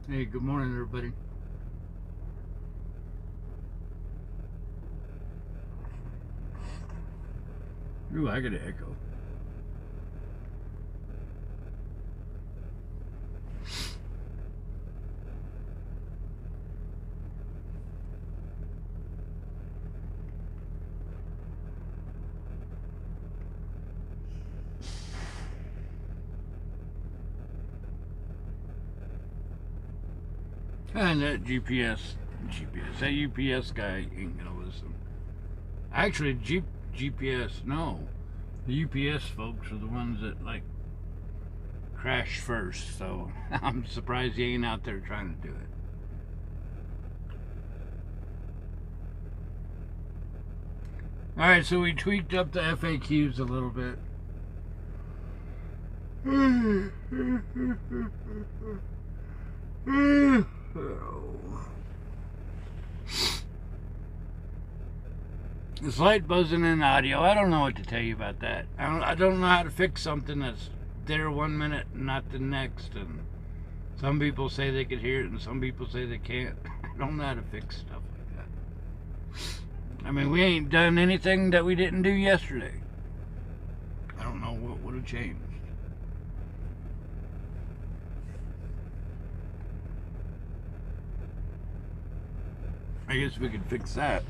Hey, good morning, everybody. Ooh, I got an echo. And that that UPS guy ain't gonna listen. Actually, GPS, no. The UPS folks are the ones that, like, crash first, so I'm surprised he ain't out there trying to do it. Alright, so we tweaked up the FAQs a little bit. The slight buzzing in audio. I don't know what to tell you about that. I don't know how to fix something that's there 1 minute and not the next. And some people say they could hear it, and some people say they can't. I don't know how to fix stuff like that. I mean, we ain't done anything that we didn't do yesterday. I don't know what would have changed. I guess we could fix that.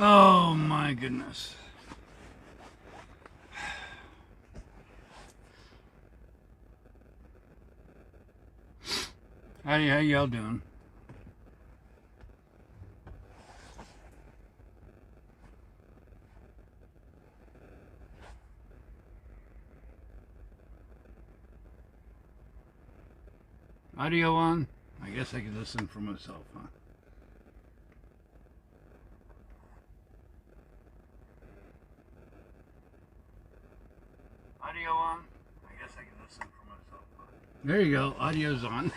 Oh my goodness. How y'all doing? Audio on? I guess I can listen for myself, huh? Audio on? I guess I can listen for myself, huh? There you go. Audio's on.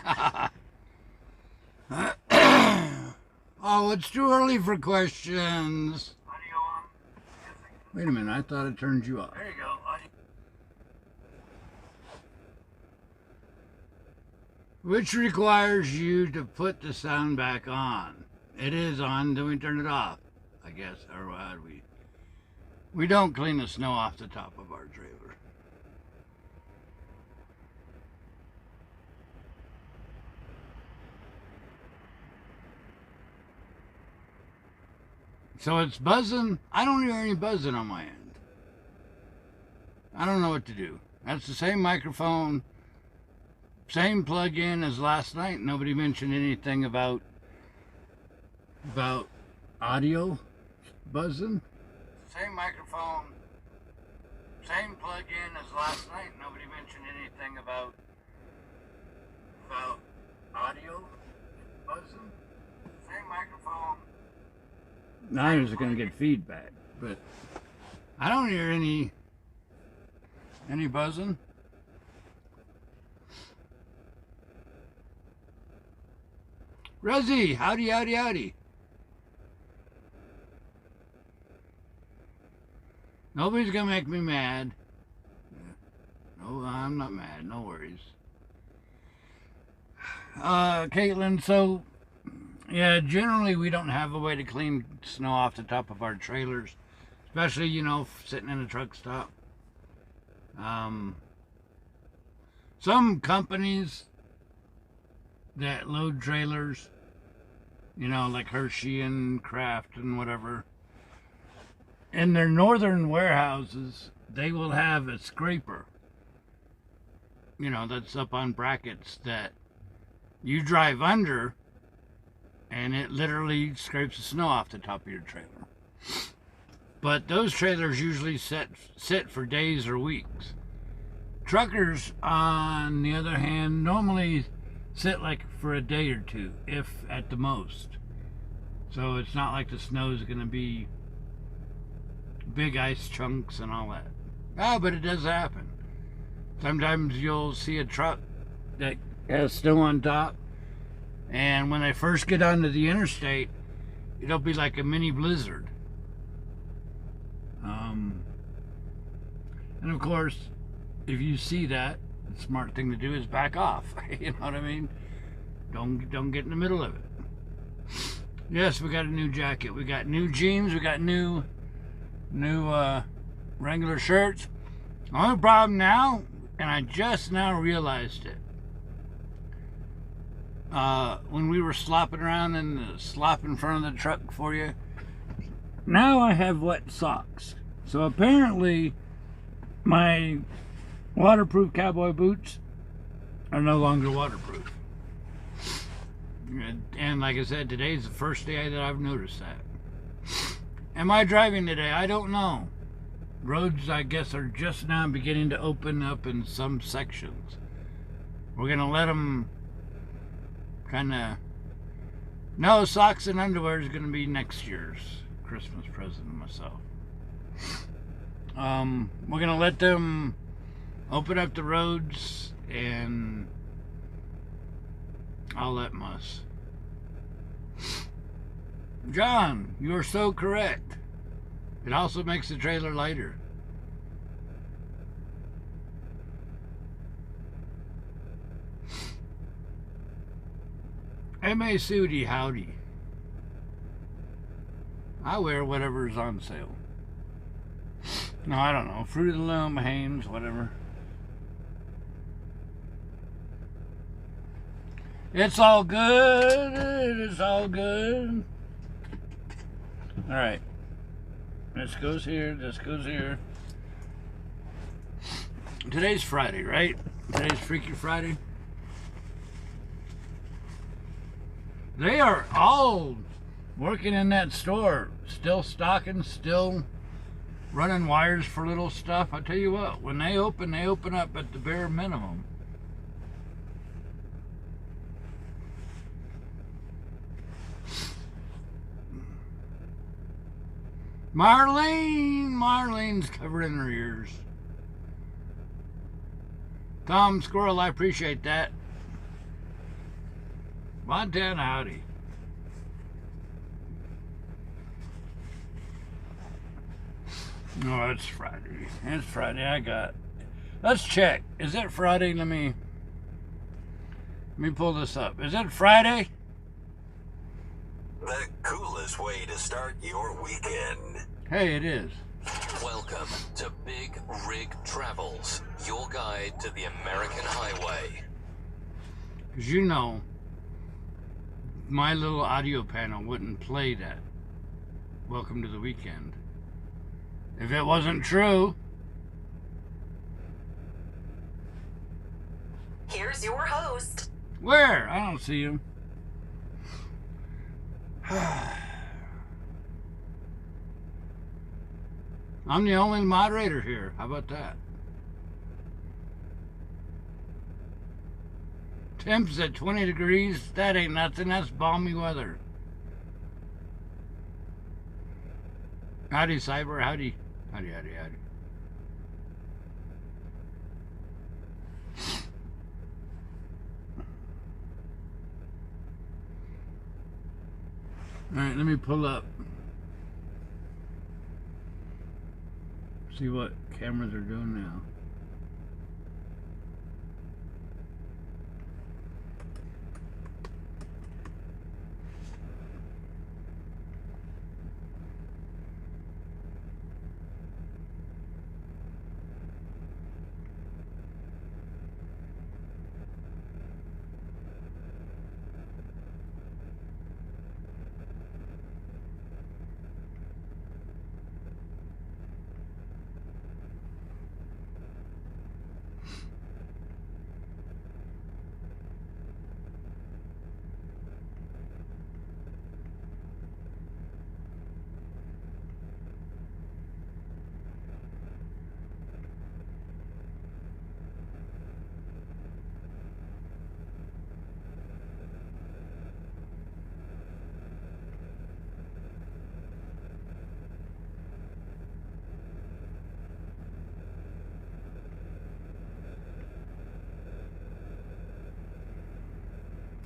Oh, it's too early for questions. Audio on? Wait a minute. I thought it turned you off. There you go. Audio. Which requires you to put the sound back on. It is on, then we turn it off, I guess. Or how do we? We don't clean the snow off the top of our trailer. So it's buzzing. I don't hear any buzzing on my end. I don't know what to do. That's the same microphone. Same plug-in as last night. Nobody mentioned anything about audio buzzing. Same microphone. Same plug-in as last night. Nobody mentioned anything about audio buzzing. Same microphone. Now you're going to get feedback, but I don't hear any buzzing. Rosie, howdy, howdy, howdy. Nobody's going to make me mad. No, I'm not mad. No worries. Caitlin, so, yeah, generally we don't have a way to clean snow off the top of our trailers. Especially, you know, sitting in a truck stop. Some companies that load trailers, you know, like Hershey and Kraft and whatever, in their northern warehouses, they will have a scraper, you know, that's up on brackets that you drive under and it literally scrapes the snow off the top of your trailer. But those trailers usually sit for days or weeks. Truckers, on the other hand, normally sit like for a day or two, if at the most. So it's not like the snow is going to be big ice chunks and all that. Ah, but it does happen. Sometimes you'll see a truck that has snow on top, and when they first get onto the interstate, it'll be like a mini blizzard. And of course, if you see that, the smart thing to do is back off. You know what I mean? Don't get in the middle of it. Yes, we got a new jacket. We got new jeans. We got new Wrangler shirts. The only problem now, and I just now realized it, when we were slopping around in the slop in front of the truck for you, now I have wet socks. So apparently my waterproof cowboy boots are no longer waterproof. And like I said, today's the first day that I've noticed that. Am I driving today? I don't know. Roads, I guess, are just now beginning to open up in some sections. We're going to let them kind of... No, socks and underwear is going to be next year's Christmas present to myself. We're going to let them open up the roads and all that muss. John, you are so correct. It also makes the trailer lighter. M.A. Sudi, howdy. I wear whatever's on sale. No, I don't know. Fruit of the Loom, Hanes, whatever. It's all good. It's all good. All right. This goes here, this goes here. Today's Friday, right? Today's Freaky Friday. They are all working in that store, still stocking, still running wires for little stuff. I tell you what, when they open up at the bare minimum. Marlene's covering her ears. Tom Squirrel, I appreciate that. Montana, howdy. No, it's Friday. It's Friday. I got. Let's check. Is it Friday? Let me pull this up. Is it Friday? The coolest way to start your weekend. Hey, it is. Welcome to Big Rig Travels, your guide to the American highway. Because you know, my little audio panel wouldn't play that Welcome to the Weekend if it wasn't true. Here's your host. Where? I don't see him. I'm the only moderator here. How about that? Temps at 20 degrees. That ain't nothing. That's balmy weather. Howdy, Cyber. Howdy. Howdy. Alright, let me pull up. See what cameras are doing now.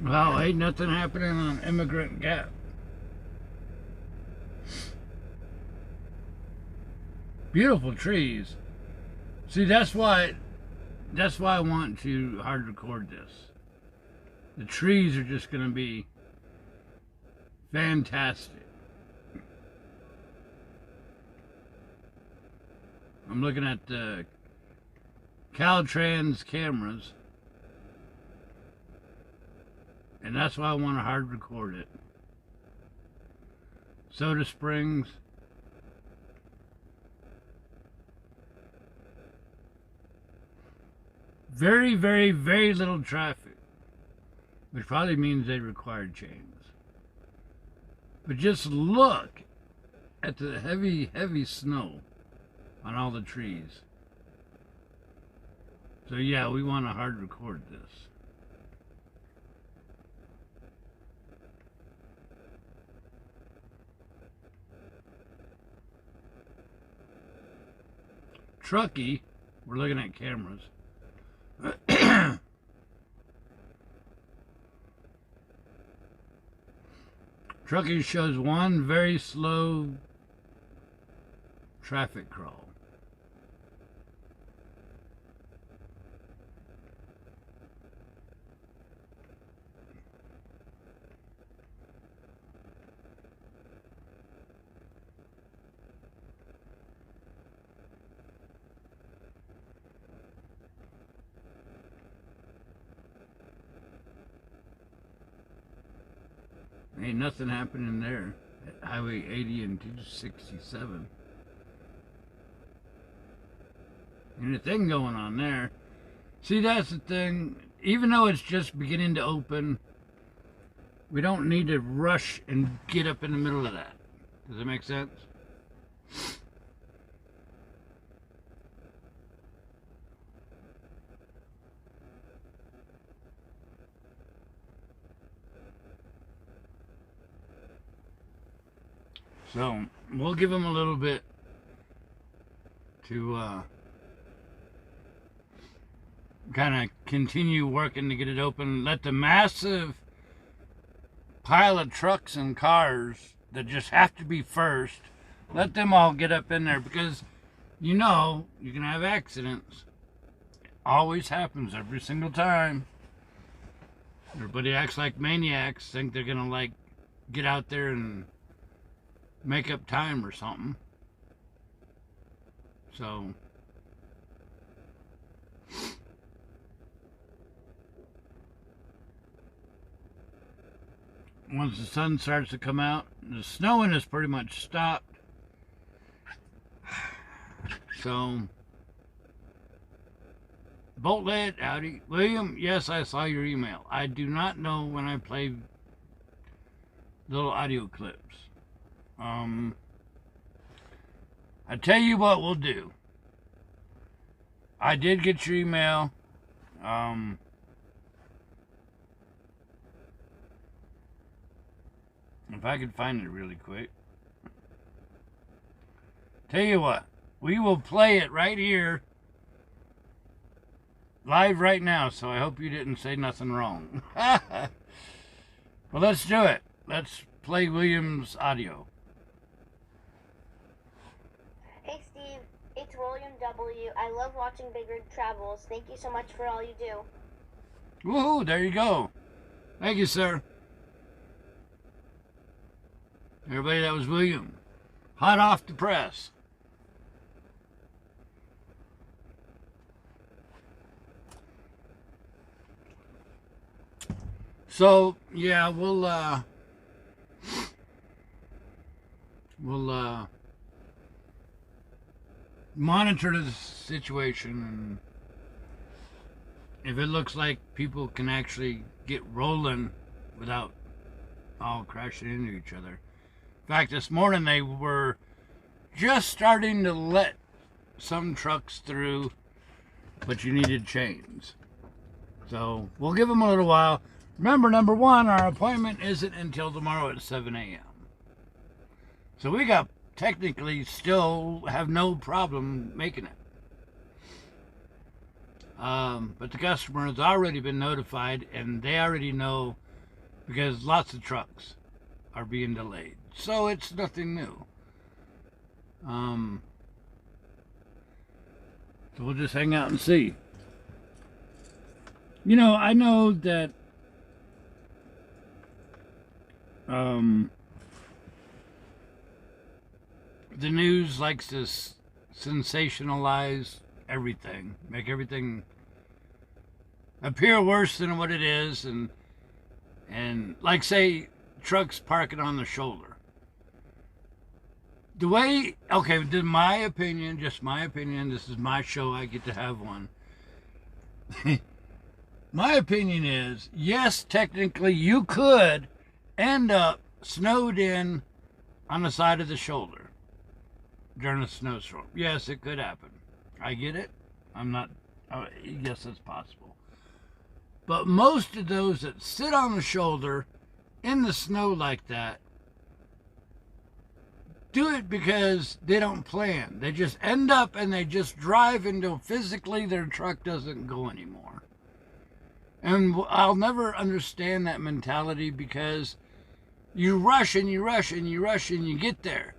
Well, ain't nothing happening on Immigrant Gap. Beautiful trees. See, that's why I want to hard record this. The trees are just going to be fantastic. I'm looking at the Caltrans cameras. And that's why I want to hard record it. Soda Springs. Very, very, very little traffic. Which probably means they required chains. But just look at the heavy, heavy snow on all the trees. So yeah, we want to hard record this. Truckee, we're looking at cameras. Truckee shows one very slow traffic crawl. Ain't nothing happening there at Highway 80 and 267. anything going on there. See, that's the thing. Even though it's just beginning to open, we don't need to rush and get up in the middle of that. Does that make sense? So, we'll give them a little bit to kind of continue working to get it open. Let the massive pile of trucks and cars that just have to be first, let them all get up in there, because you know you can have accidents. It always happens every single time. Everybody acts like maniacs, think they're gonna like get out there and make up time or something. So once the sun starts to come out, the snowing has pretty much stopped. So bolt lead, howdy. William, yes, I saw your email. I do not know when I play little audio clips. I tell you what we'll do. I did get your email. If I could find it really quick. Tell you what, we will play it right here, live right now, so I hope you didn't say nothing wrong. Well, let's do it. Let's play William's audio. Hey Steve, it's William W. I love watching BigRigTravels. Thank you so much for all you do. Woohoo, there you go. Thank you, sir. Everybody, that was William. Hot off the press. So, yeah, we'll monitor the situation, and if it looks like people can actually get rolling without all crashing into each other. In fact, this morning they were just starting to let some trucks through, but you needed chains. So we'll give them a little while. Remember, number one, our appointment isn't until tomorrow at 7 a.m. So we got technically still have no problem making it. But the customer has already been notified, and they already know, because lots of trucks are being delayed. So it's nothing new. So we'll just hang out and see. You know, I know that the news likes to sensationalize everything, make everything appear worse than what it is, and like, say, trucks parking on the shoulder. The way, okay, my opinion, just my opinion, this is my show, I get to have one. My opinion is, yes, technically you could end up snowed in on the side of the shoulder during a snowstorm. Yes, it could happen. I get it. Yes, it's possible. But most of those that sit on the shoulder in the snow like that do it because they don't plan. They just end up and they just drive until physically their truck doesn't go anymore. And I'll never understand that mentality, because you rush and you rush and you rush and you get there.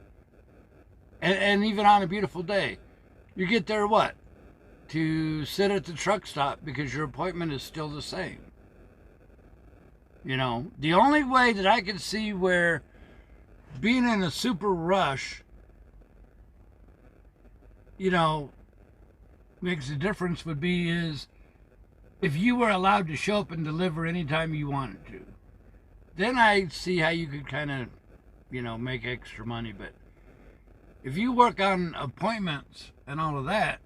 And even on a beautiful day, you get there what? To sit at the truck stop because your appointment is still the same. You know, the only way that I can see where being in a super rush, you know, makes a difference would be is if you were allowed to show up and deliver anytime you wanted to. Then I see how you could kind of, you know, make extra money. But if you work on appointments and all of that,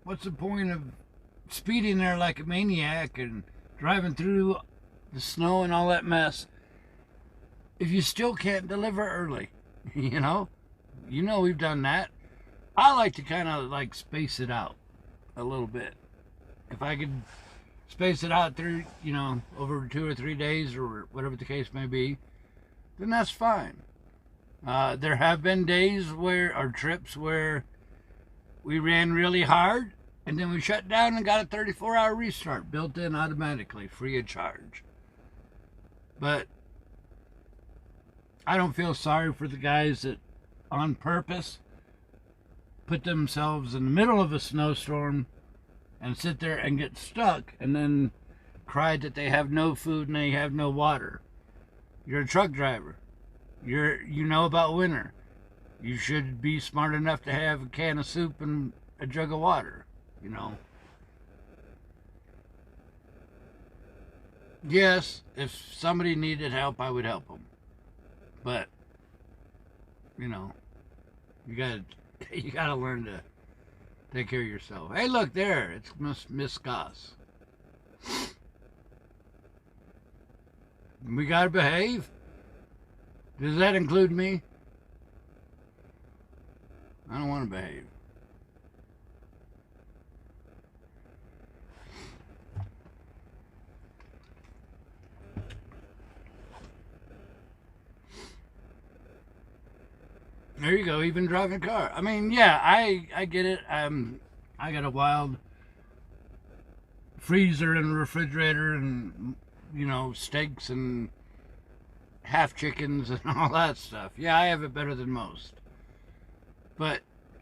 what's the point of speeding there like a maniac and driving through the snow and all that mess if you still can't deliver early? You know we've done that. I like to kind of like space it out a little bit. If I could space it out through, over 2 or 3 days or whatever the case may be, then that's fine. There have been days or trips where we ran really hard and then we shut down and got a 34-hour restart built in automatically, free of charge. But I don't feel sorry for the guys that on purpose put themselves in the middle of a snowstorm and sit there and get stuck and then cry that they have no food and they have no water. You're a truck driver. You know about winter. You should be smart enough to have a can of soup and a jug of water, Yes, if somebody needed help, I would help them. But, you gotta learn to take care of yourself. Hey, look there. It's Miss Goss. We gotta behave. Does that include me? I don't want to behave. There you go, even driving a car. I mean, yeah, I get it. I got a wild freezer and refrigerator and, steaks and half chickens and all that stuff. Yeah, I have it better than most. But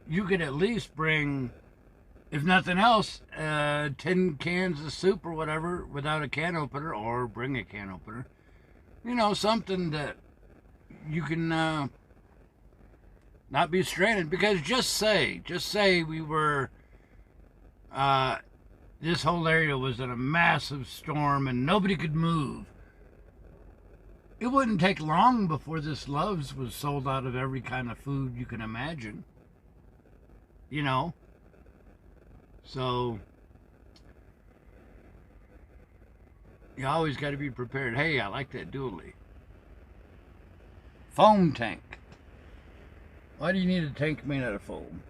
you could at least bring, if nothing else, 10 cans of soup or whatever without a can opener, or bring a can opener. Something that you can not be stranded. Because just say we were, this whole area was in a massive storm and nobody could move. It wouldn't take long before this Love's was sold out of every kind of food you can imagine. So you always got to be prepared. Hey, I like that dually. Foam tank. Why do you need a tank made out of foam?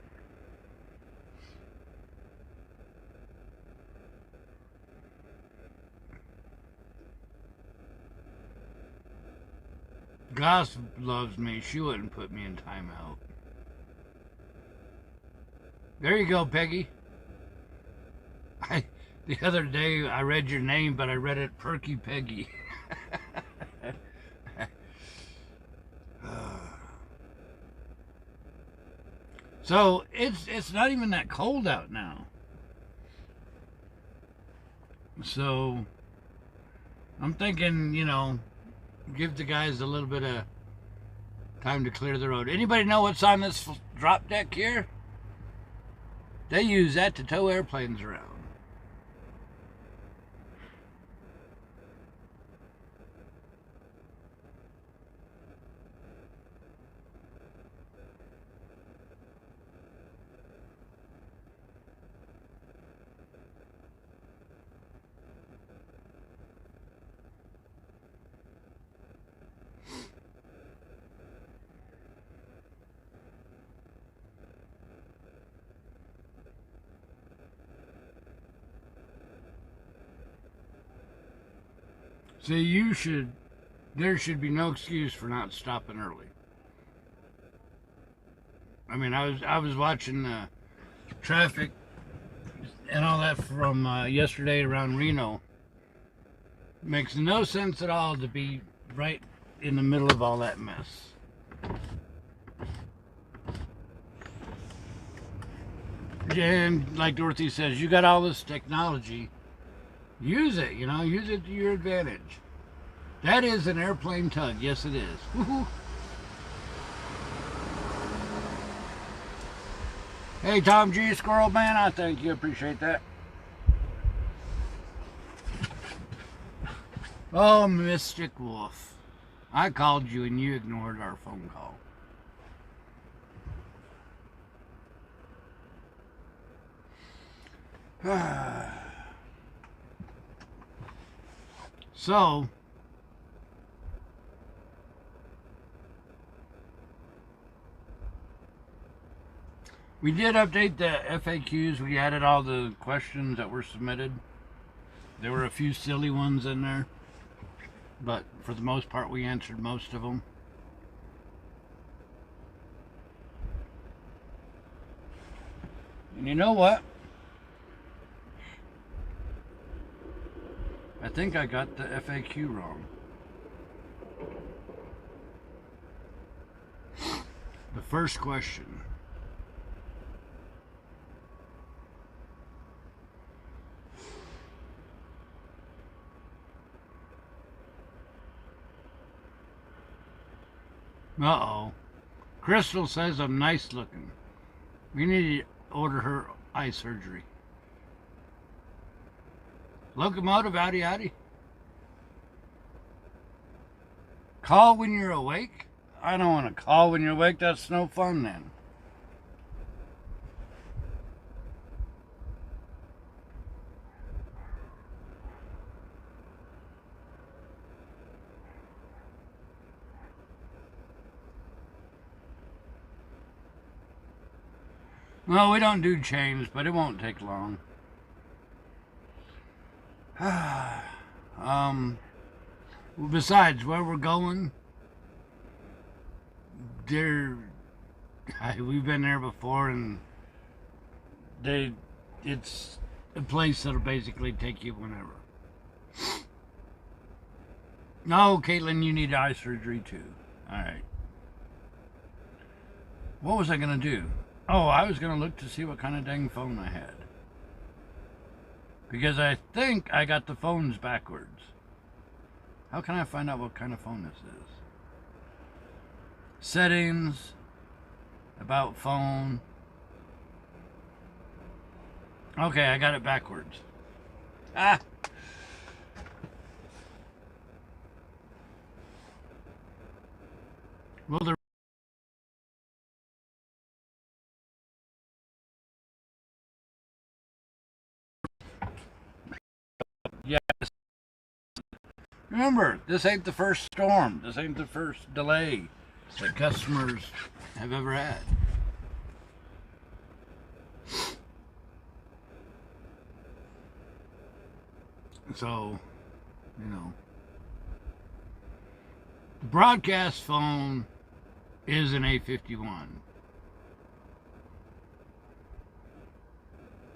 Goss loves me. She wouldn't put me in timeout. There you go, Peggy. The other day I read your name, but I read it Perky Peggy. So it's not even that cold out now. So I'm thinking, give the guys a little bit of time to clear the road. Anybody know what's on this drop deck here? They use that to tow airplanes around. See, there should be no excuse for not stopping early. I mean, I was watching traffic and all that from yesterday around Reno. Makes no sense at all to be right in the middle of all that mess. And like Dorothy says, you got all this technology. Use it, use it to your advantage. That is an airplane tug. Yes, it is. Woo-hoo. Hey, Tom G. Squirrel Man, I thank you. Appreciate that. Oh, Mystic Wolf. I called you and you ignored our phone call. So, we did update the FAQs. We added all the questions that were submitted. There were a few silly ones in there, but for the most part, we answered most of them. And you know what? I think I got the FAQ wrong. The first question. Uh-oh. Crystal says I'm nice looking. We need to order her eye surgery. Locomotive, howdy howdy. Call when you're awake? I don't want to call when you're awake. That's no fun then. No, we don't do chains, but it won't take long. Besides, where we're going, we've been there before, and it's a place that'll basically take you whenever. No, Caitlin, you need eye surgery too. All right. What was I gonna do? Oh, I was gonna look to see what kind of dang phone I had. Because I think I got the phones backwards. How can I find out what kind of phone this is? Settings. About phone. Okay, I got it backwards. Ah! Well, the yes. Remember, this ain't the first storm. This ain't the first delay that customers have ever had. So, you know, the broadcast phone is an A51.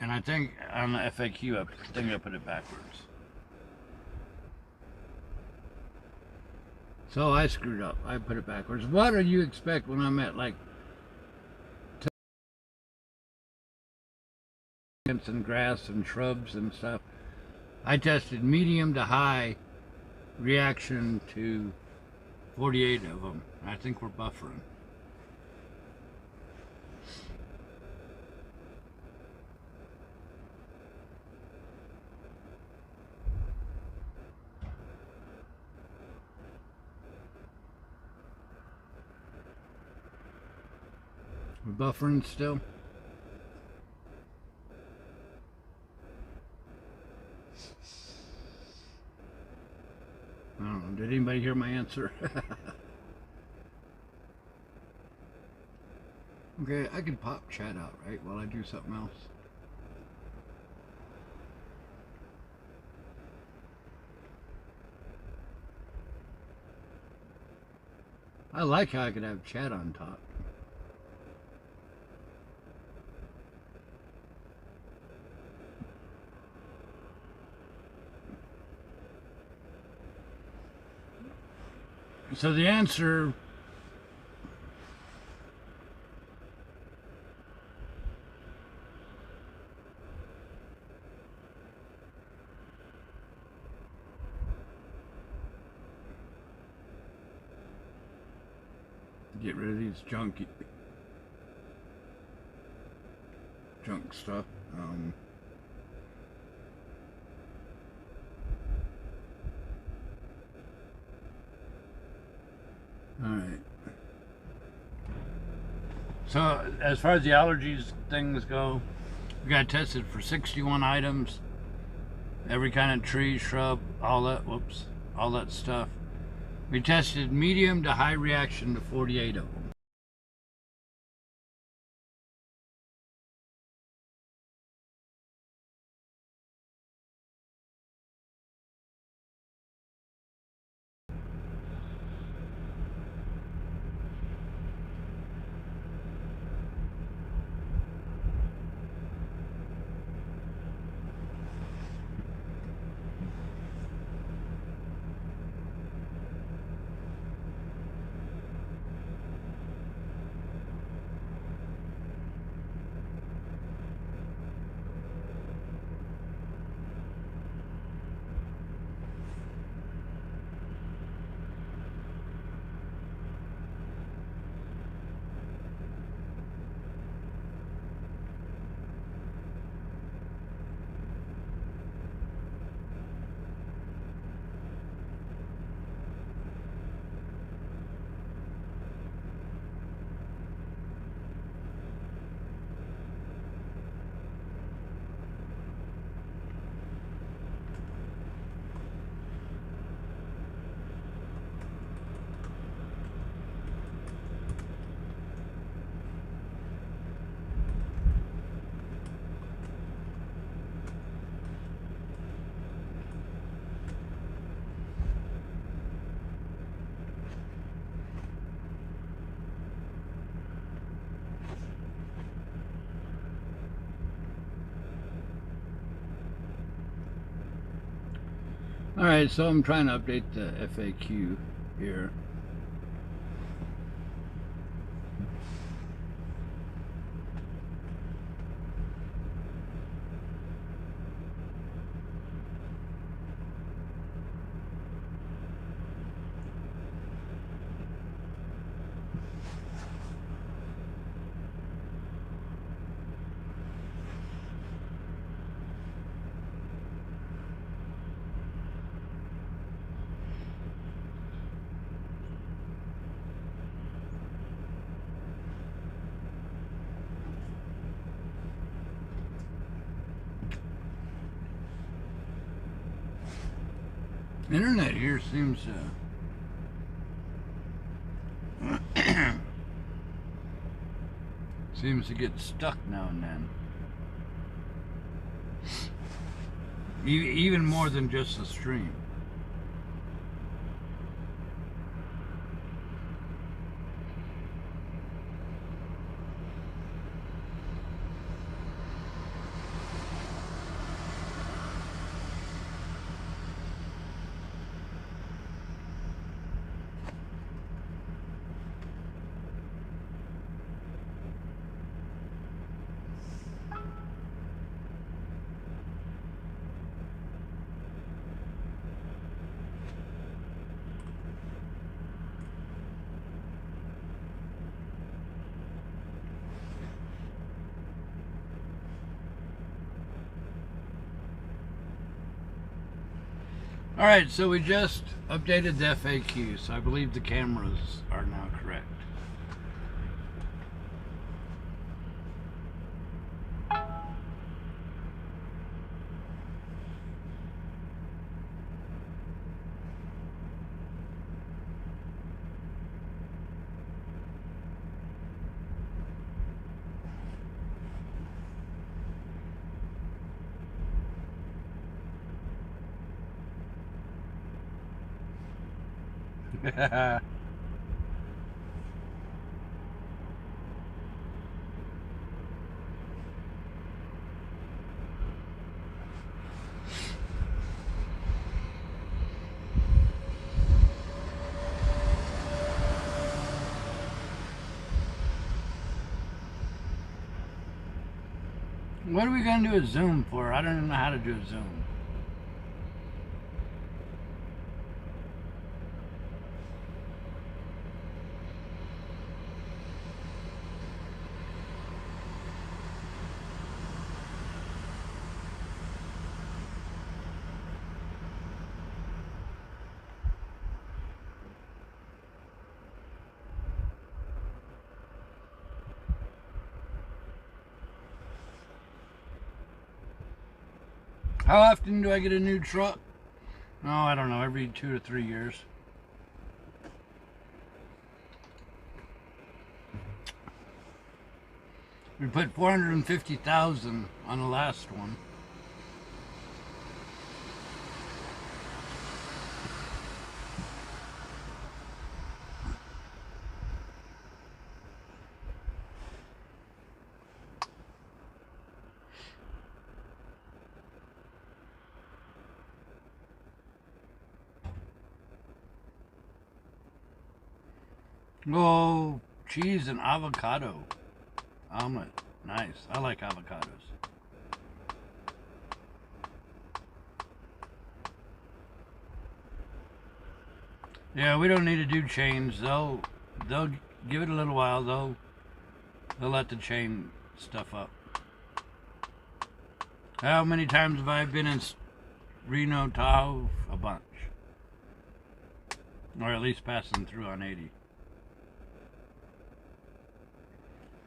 And I think on the FAQ, I think I put it backwards. So I screwed up. I put it backwards. What do you expect when I'm at like and grass and shrubs and stuff? I tested medium to high reaction to 48 of them. I think we're buffering. We're buffering still. I don't know. Did anybody hear my answer? Okay, I can pop chat out, right, while I do something else. I like how I could have chat on top. So the answer get rid of these junk stuff. All right. So as far as the allergies things go, We got tested for 61 items, every kind of tree, shrub, all that, whoops, all that stuff. We tested medium to high reaction to 48 of them. Alright, so I'm trying to update the FAQ here. Internet here seems seems to get stuck now and then. Even more than just the stream. Alright, so we just updated the FAQ, so I believe the cameras are now correct. What are we going to do a zoom for? I don't even know how to do a zoom. How often do I get a new truck? Oh, I don't know, every 2 to 3 years. We put 450,000 on the last one. Oh, cheese and avocado omelet. Nice. I like avocados. Yeah, we don't need to do chains. They'll give it a little while. They'll let the chain stuff up. How many times have I been in Reno, Tahoe? A bunch. Or at least passing through on 80.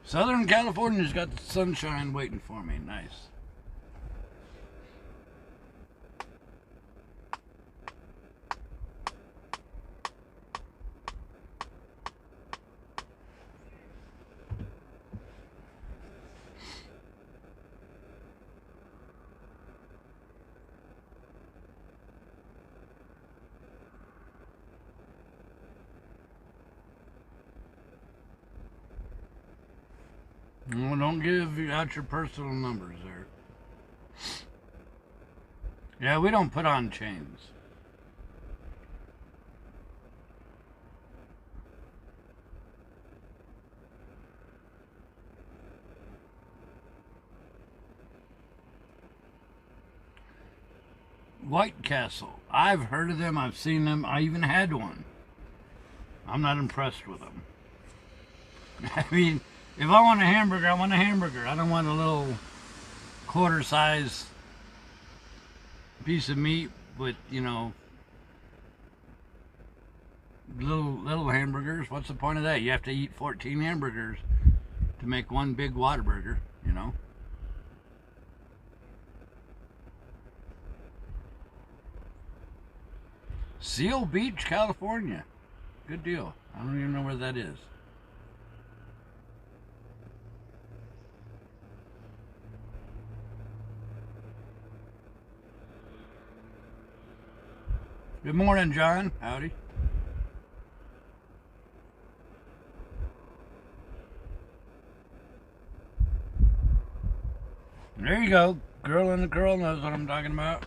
Southern California's got the sunshine waiting for me. Nice. Well, don't give out your personal numbers there. Yeah, we don't put on chains. White Castle. I've heard of them. I've seen them. I even had one. I'm not impressed with them. I mean, if I want a hamburger, I want a hamburger. I don't want a little quarter-size piece of meat with, you know, little hamburgers. What's the point of that? You have to eat 14 hamburgers to make one big Whataburger, you know. Seal Beach, California. Good deal. I don't even know where that is. Good morning, John. Howdy. There you go. Girl in the curl knows what I'm talking about.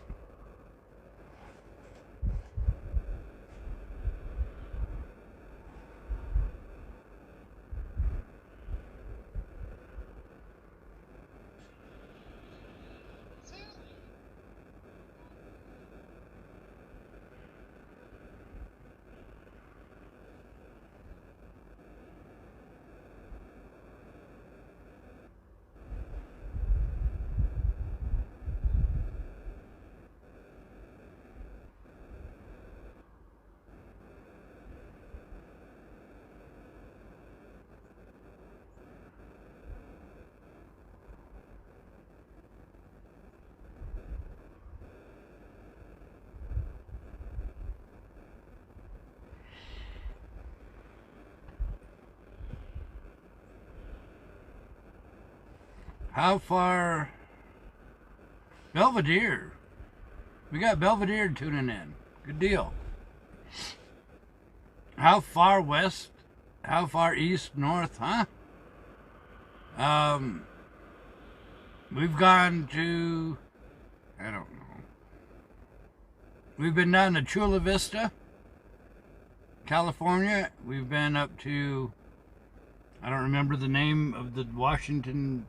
How far? Belvedere. We got Belvedere tuning in. Good deal. How far west? How far east, north, huh? We've gone to, I don't know. We've been down to Chula Vista, California. We've been up to, I don't remember the name of the Washington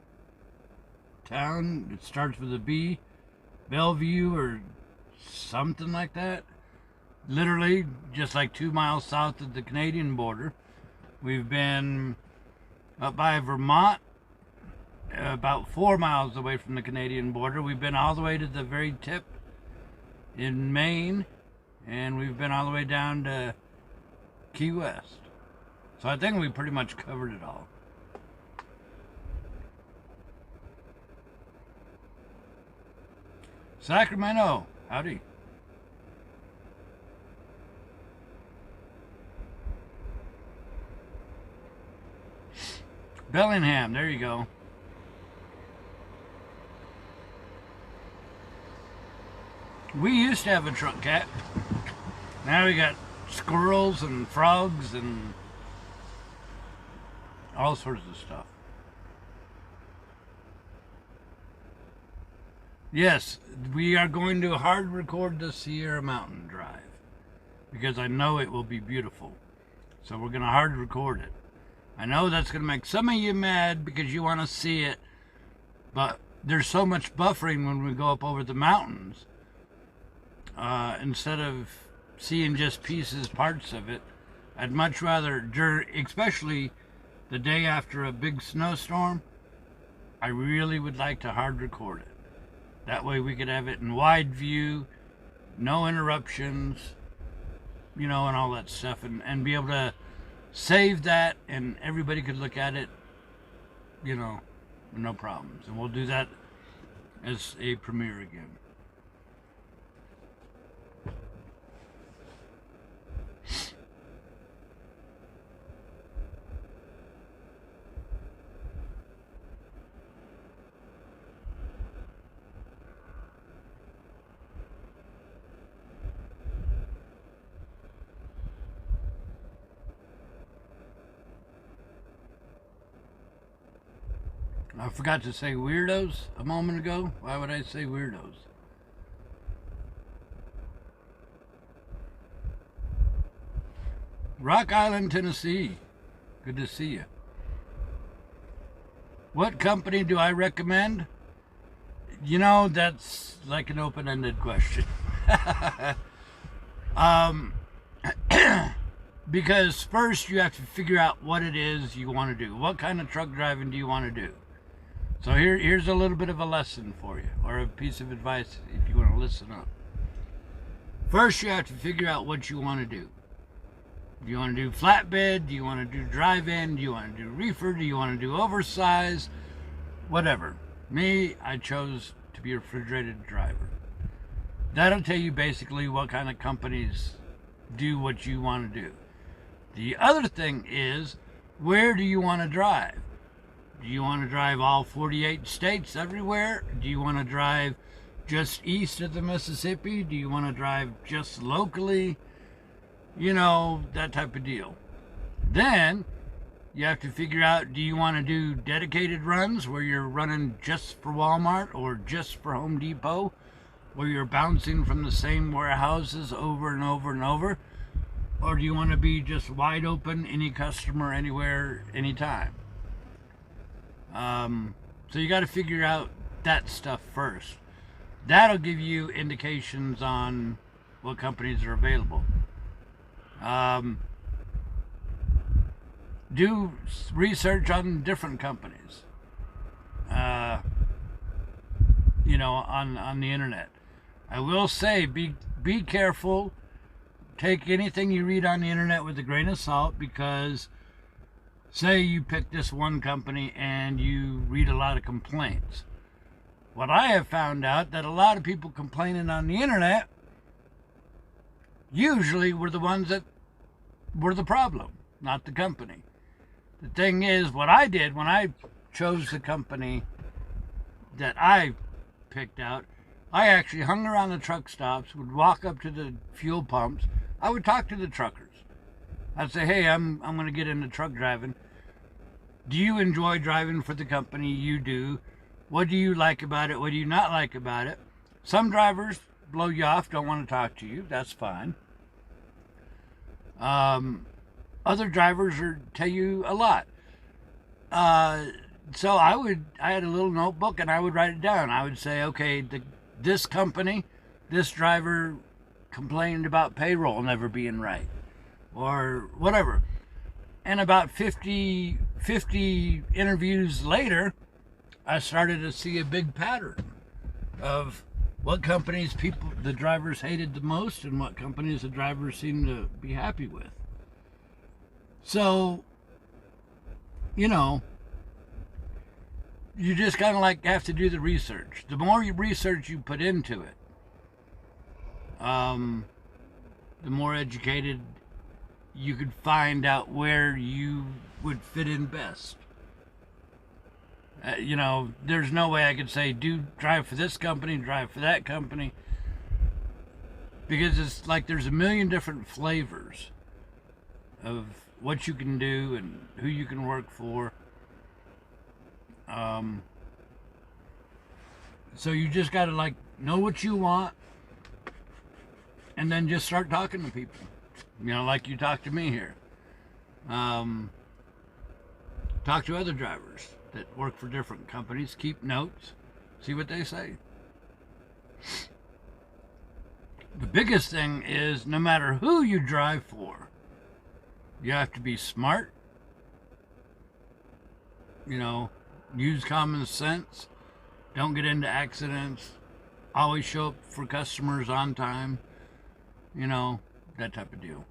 town. It starts with a B, Bellevue or something like that. Literally just like 2 miles south of the Canadian border. We've been up by Vermont, about 4 miles away from the Canadian border. We've been all the way to the very tip in Maine, and we've been all the way down to Key West. So I think we pretty much covered it all. Sacramento, howdy. Bellingham, there you go. We used to have a truck cat. Now we got squirrels and frogs and all sorts of stuff. Yes, we are going to hard record the Sierra Mountain Drive because I know it will be beautiful. So we're going to hard record it. I know that's going to make some of you mad because you want to see it, but there's so much buffering when we go up over the mountains. Instead of seeing just pieces, parts of it, I'd much rather, especially the day after a big snowstorm, I really would like to hard record it. That way we could have it in wide view, no interruptions, you know, and all that stuff, and be able to save that, and everybody could look at it, you know, no problems. And we'll do that as a premiere again. I forgot to say weirdos a moment ago. Why would I say weirdos? Rock Island, Tennessee. Good to see you. What company do I recommend? You know, that's like an open-ended question. Because first you have to figure out what it is you want to do. What kind of truck driving do you want to do? So here's a little bit of a lesson for you, or a piece of advice if you want to listen up. First, you have to figure out what you want to do. Do you want to do flatbed? Do you want to do drive-in? Do you want to do reefer? Do you want to do oversized? Whatever. Me, I chose to be a refrigerated driver. That'll tell you basically what kind of companies do what you want to do. The other thing is, where do you want to drive? Do you want to drive all 48 states everywhere? Do you want to drive just east of the Mississippi? Do you want to drive just locally? You know, that type of deal. Then you have to figure out, do you want to do dedicated runs where you're running just for Walmart or just for Home Depot, where you're bouncing from the same warehouses over and over and over? Or do you want to be just wide open, any customer, anywhere, anytime? So you got to figure out that stuff first. That'll give you indications on what companies are available. Do research on different companies, you know, on the internet. I will say, be careful. Take anything you read on the internet with a grain of salt, because say you pick this one company and you read a lot of complaints. What I have found out, that a lot of people complaining on the internet usually were the ones that were the problem, not the company. The thing is, what I did when I chose the company that I picked out, I actually hung around the truck stops, would walk up to the fuel pumps. I would talk to the truckers. I'd say, hey, I'm going to get into truck driving. Do you enjoy driving for the company? You do. What do you like about it? What do you not like about it? Some drivers blow you off, don't want to talk to you. That's fine. Other drivers tell you a lot. So I had a little notebook and I would write it down. I would say, okay, this company, this driver complained about payroll never being right, or whatever. And about 50 interviews later, I started to see a big pattern of what companies the drivers hated the most and what companies the drivers seemed to be happy with. So, you know, you just kind of like have to do the research. The more research you put into it, the more educated you could find out where you would fit in best. You know, there's no way I could say, drive for this company, drive for that company. Because it's like there's a million different flavors of what you can do and who you can work for. So you just got to like know what you want and then just start talking to people. You know, like you talk to me here. Talk to other drivers that work for different companies. Keep notes. See what they say. The biggest thing is no matter who you drive for, you have to be smart. You know, use common sense. Don't get into accidents. Always show up for customers on time. You know, that type of deal.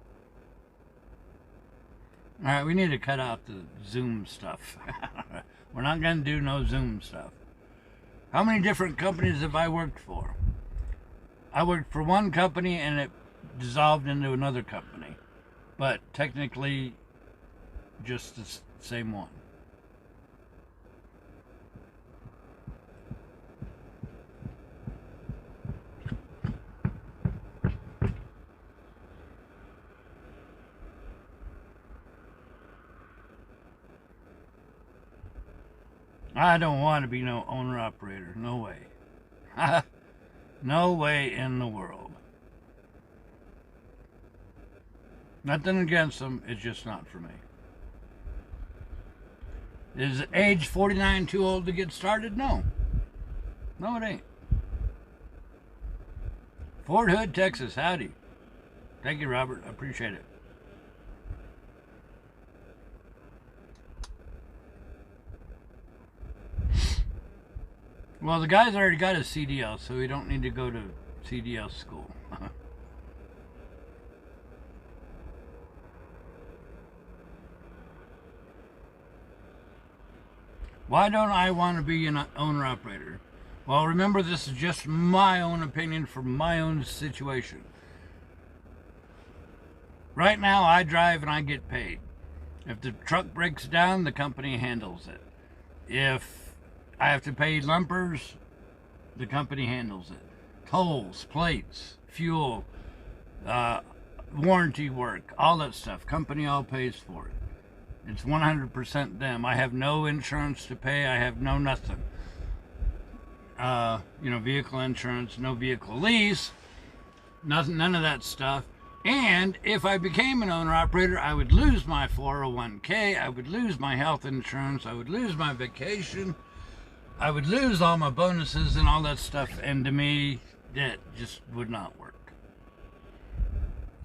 All right, we need to cut out the Zoom stuff. We're not going to do no Zoom stuff. How many different companies have I worked for? I worked for one company and it dissolved into another company. But technically, just the same one. I don't want to be no owner-operator. No way. No way in the world. Nothing against them. It's just not for me. Is age 49 too old to get started? No. No, it ain't. Fort Hood, Texas. Howdy. Thank you, Robert. I appreciate it. Well, the guy's already got his CDL, so we don't need to go to CDL school. Why don't I want to be an owner-operator? Well, remember, this is just my own opinion for my own situation. Right now, I drive and I get paid. If the truck breaks down, the company handles it. If I have to pay lumpers, the company handles it. Tolls, plates, fuel, warranty work, all that stuff. Company all pays for it. It's 100% them. I have no insurance to pay. I have no nothing. You know, vehicle insurance, no vehicle lease, nothing, none of that stuff. And if I became an owner-operator, I would lose my 401k, I would lose my health insurance, I would lose my vacation, I would lose all my bonuses and all that stuff, and to me, that just would not work.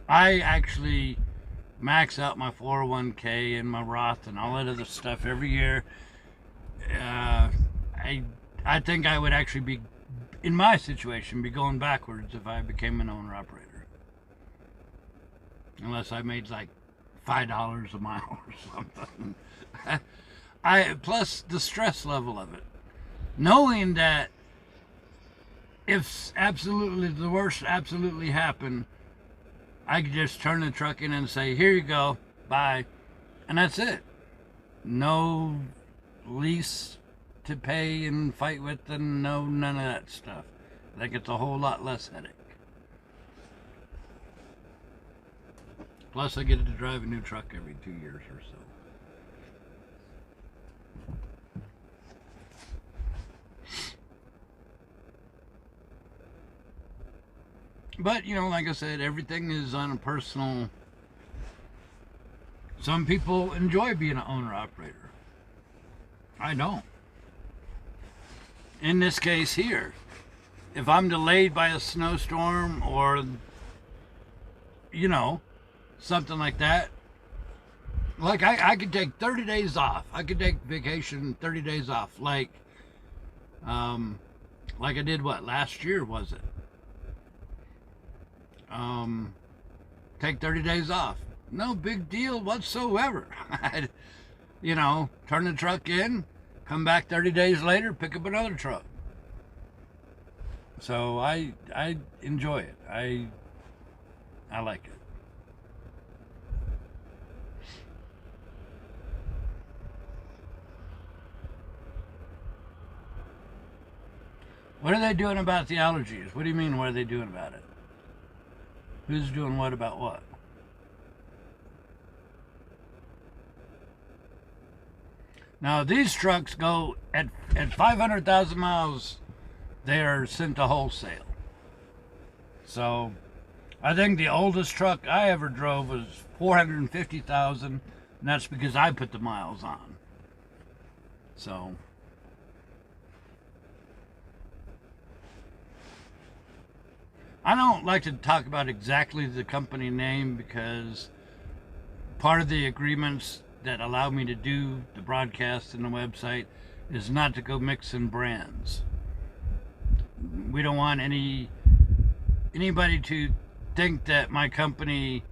I actually max out my 401k and my Roth and all that other stuff every year. I think I would actually be, in my situation, be going backwards if I became an owner-operator. Unless I made like $5 a mile or something. Plus the stress level of it. Knowing that if absolutely the worst absolutely happened, I could just turn the truck in and say, here you go, bye. And that's it. No lease to pay and fight with, and none of that stuff. I think it's a whole lot less headache. Plus, I get to drive a new truck every 2 years or so. But, you know, like I said, everything is on a personal... Some people enjoy being an owner-operator. I don't. In this case here, if I'm delayed by a snowstorm or, you know, something like that, like I could take 30 days off. I could take vacation 30 days off. Like I did, what, last year, was it? Take 30 days off. No big deal whatsoever. You know, turn the truck in, come back 30 days later, pick up another truck. So I enjoy it. I like it. What are they doing about the allergies? What do you mean, what are they doing about it? Who's doing what about what? Now, these trucks go at 500,000 miles, they are sent to wholesale. So, I think the oldest truck I ever drove was 450,000, and that's because I put the miles on. So, I don't like to talk about exactly the company name because part of the agreements that allow me to do the broadcast and the website is not to go mixing brands. We don't want anybody to think that my company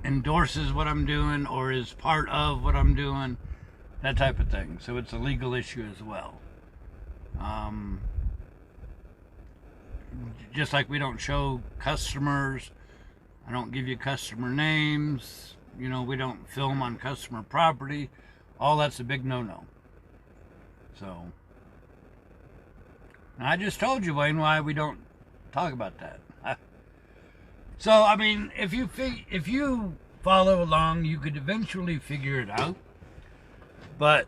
endorses what I'm doing or is part of what I'm doing, that type of thing. So it's a legal issue as well. Just like we don't show customers, I don't give you customer names, you know, we don't film on customer property. All that's a big no-no. So, I just told you, Wayne, why we don't talk about that. So, I mean, if you follow along, you could eventually figure it out. But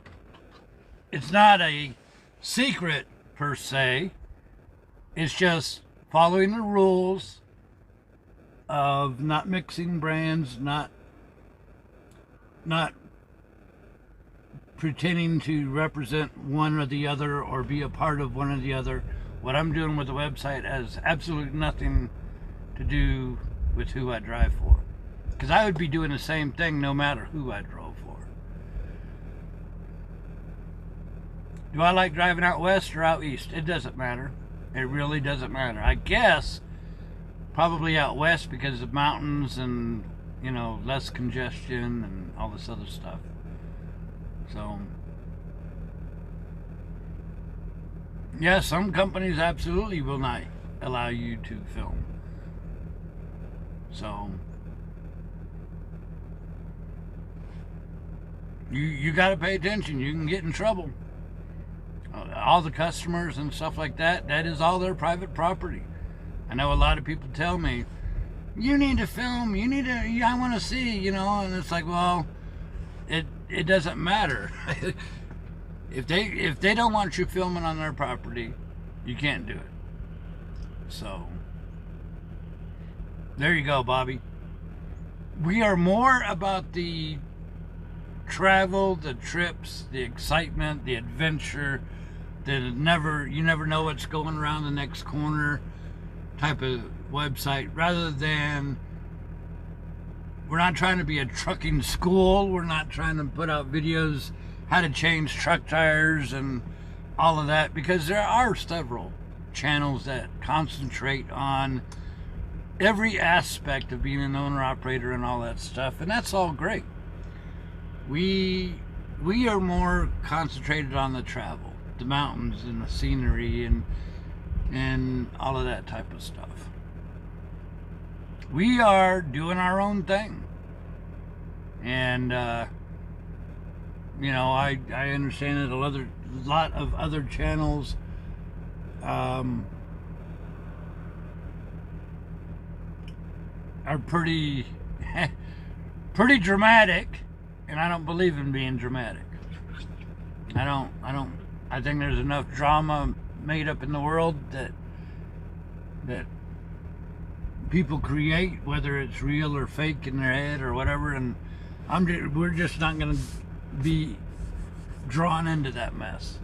it's not a secret per se. It's just following the rules of not mixing brands, not pretending to represent one or the other or be a part of one or the other. What I'm doing with the website has absolutely nothing to do with who I drive for. Because I would be doing the same thing no matter who I drove for. Do I like driving out west or out east? It doesn't matter. It really doesn't matter. I guess probably out west because of mountains and, you know, less congestion and all this other stuff. So, yeah, some companies absolutely will not allow you to film. So, you got to pay attention. You can get in trouble. All the customers and stuff like that, that is all their private property. I know a lot of people tell me, you need to film, I want to see, you know, and it's like, well, it doesn't matter. If they don't want you filming on their property, you can't do it. So, there you go, Bobby. We are more about the travel, the trips, the excitement, the adventure, you never know what's going around the next corner type of website, rather than, we're not trying to be a trucking school. We're not trying to put out videos how to change truck tires and all of that, because there are several channels that concentrate on every aspect of being an owner-operator and all that stuff, and that's all great. We are more concentrated on the travel, the mountains and the scenery and all of that type of stuff. We are doing our own thing. And, you know, I understand that a lot of other channels are pretty dramatic, and I don't believe in being dramatic. I think there's enough drama made up in the world that people create, whether it's real or fake in their head or whatever, and we're just not going to be drawn into that mess.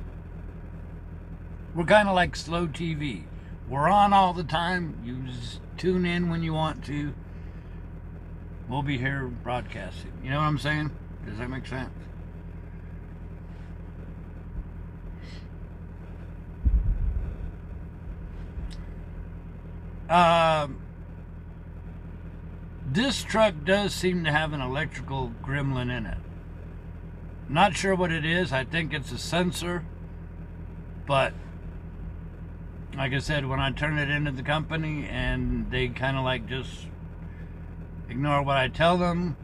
We're kind of like slow TV. We're on all the time. You just tune in when you want to. We'll be here broadcasting. You know what I'm saying? Does that make sense? This truck does seem to have an electrical gremlin in it. Not sure what it is. I think it's a sensor. But like I said, when I turn it into the company and they kind of like just ignore what I tell them,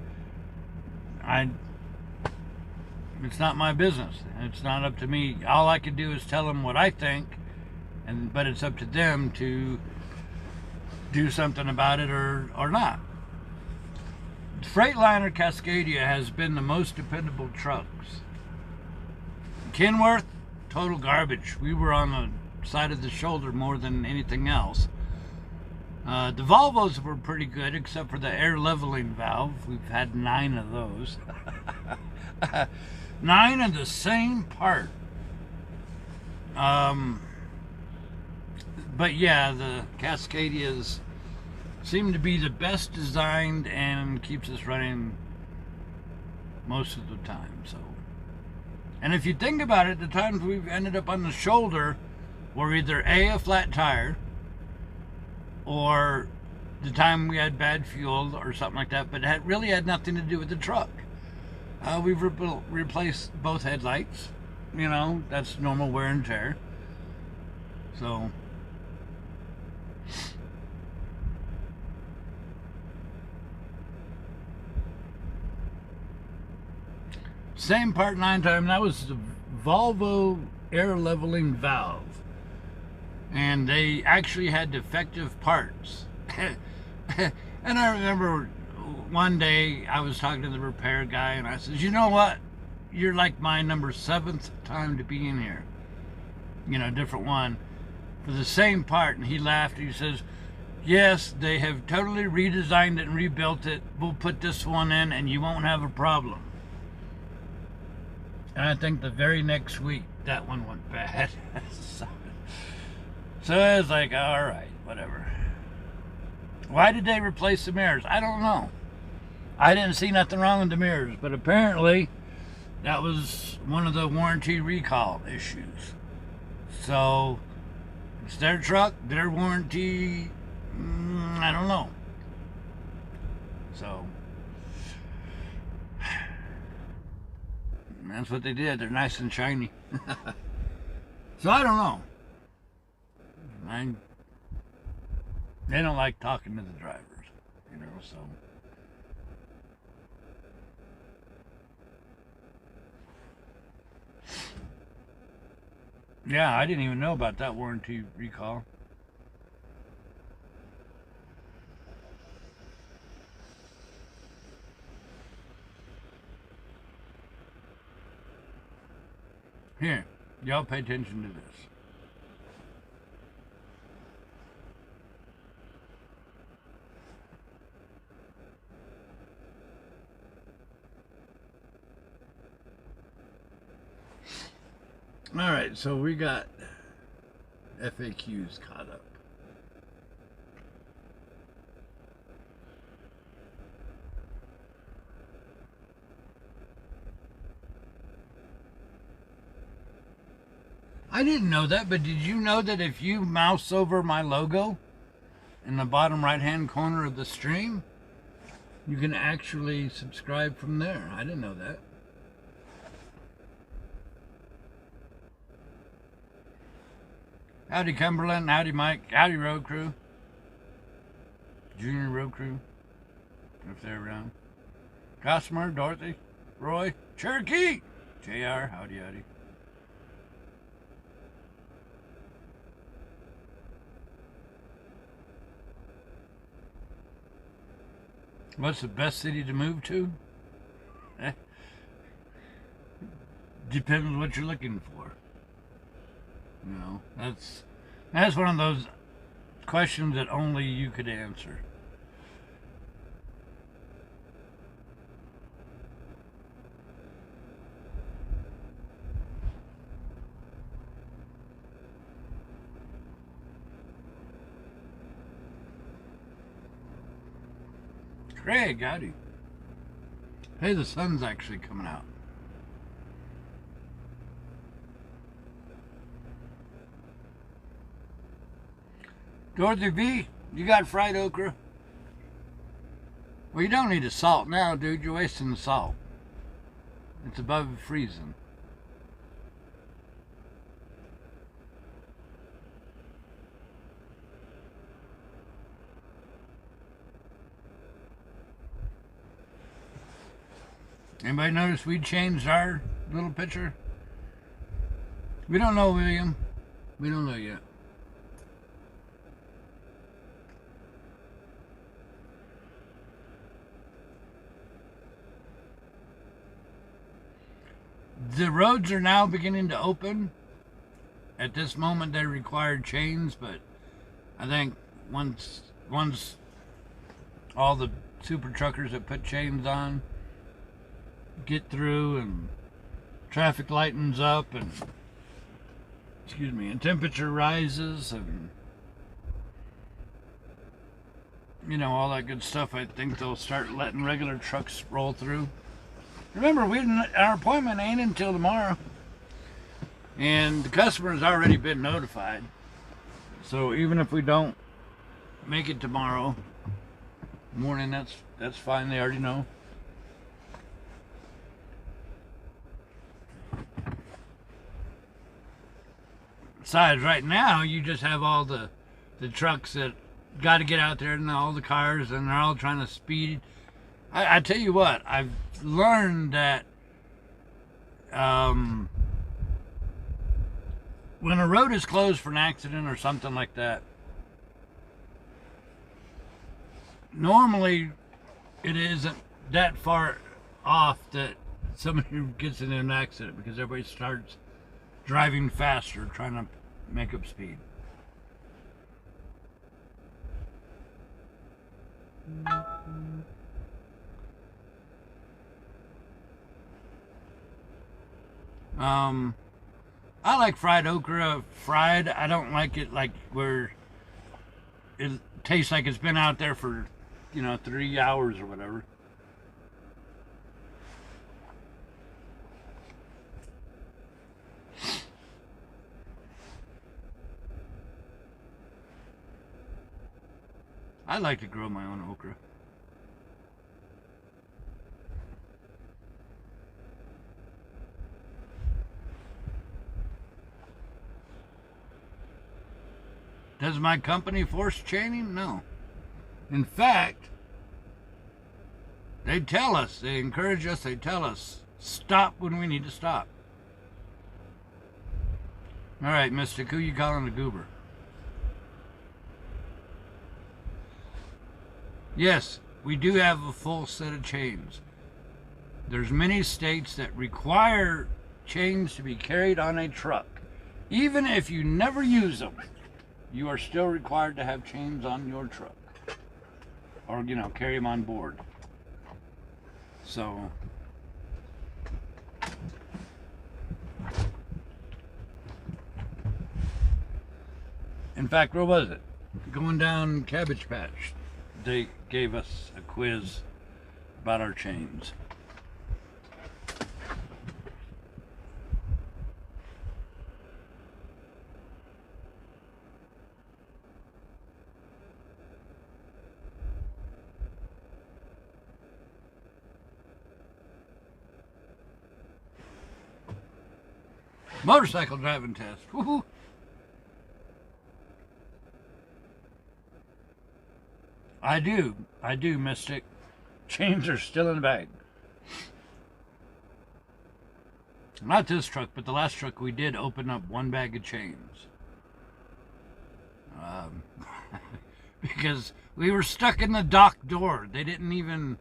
it's not my business. It's not up to me. All I can do is tell them what I think, but it's up to them to do something about it or not. Freightliner Cascadia has been the most dependable trucks. Kenworth, total garbage. We were on the side of the shoulder more than anything else. The Volvos were pretty good, except for the air leveling valve. We've had 9 of those. 9 of the same part. But yeah, the Cascadias seem to be the best designed and keeps us running most of the time. So, and if you think about it, the times we've ended up on the shoulder were either a flat tire, or the time we had bad fuel or something like that, but it really had nothing to do with the truck. We've replaced both headlights. You know, that's normal wear and tear. So, same part 9 times. That was the Volvo air leveling valve. And they actually had defective parts. And I remember one day I was talking to the repair guy and I said, you know what? You're like my number 7th time to be in here. You know, different one. For the same part. And he laughed. He says, yes, they have totally redesigned it and rebuilt it. We'll put this one in and you won't have a problem. And I think the very next week, that one went bad. So I was like, all right, whatever. Why did they replace the mirrors? I don't know. I didn't see nothing wrong with the mirrors, but apparently that was one of the warranty recall issues. So it's their truck, their warranty, I don't know. So that's what they did. They're nice and shiny. So I don't know. They don't like talking to the drivers, you know, so. Yeah, I didn't even know about that warranty recall. Here, y'all pay attention to this. Alright, so we got FAQs caught up. I didn't know that, but did you know that if you mouse over my logo in the bottom right hand corner of the stream, you can actually subscribe from there? I didn't know that. Howdy Cumberland, howdy Mike, howdy Road Crew. Junior Road Crew, if they're around. Gossamer, Dorothy, Roy, Cherokee, JR, howdy howdy. What's the best city to move to? Depends on what you're looking for. You know, that's one of those questions that only you could answer. Craig, howdy. Hey, the sun's actually coming out. Dorothy V, you got fried okra? Well, you don't need the salt now, dude. You're wasting the salt. It's above freezing. Anybody notice we changed our little picture? We don't know, William. We don't know yet. The roads are now beginning to open. At this moment, they required chains, but I think once all the super truckers that put chains on get through and traffic lightens up and and temperature rises and all that good stuff, I think they'll start letting regular trucks roll through. Remember, our appointment ain't until tomorrow, and the customer's already been notified. So even if we don't make it tomorrow morning, that's fine. They already know. Besides, right now you just have all the trucks that got to get out there, and all the cars, and they're all trying to speed. I tell you what, I've learned that when a road is closed for an accident or something like that, normally it isn't that far off that somebody gets in an accident, because everybody starts driving faster, trying to make up speed. I like fried okra fried. I don't like it like where it tastes like it's been out there for 3 hours or whatever. I like to grow my own okra. Does my company force chaining? No. In fact, they tell us, they encourage us, they tell us, stop when we need to stop. All right, Mystic, who you calling a goober? Yes, we do have a full set of chains. There's many states that require chains to be carried on a truck. Even if you never use them, you are still required to have chains on your truck. Or, carry them on board. So, in fact, where was it? Going down Cabbage Patch, they gave us a quiz about our chains. Motorcycle driving test. Woohoo! I do, Mystic. Chains are still in the bag. Not this truck, but the last truck we did open up one bag of chains. Because we were stuck in the dock door. They didn't even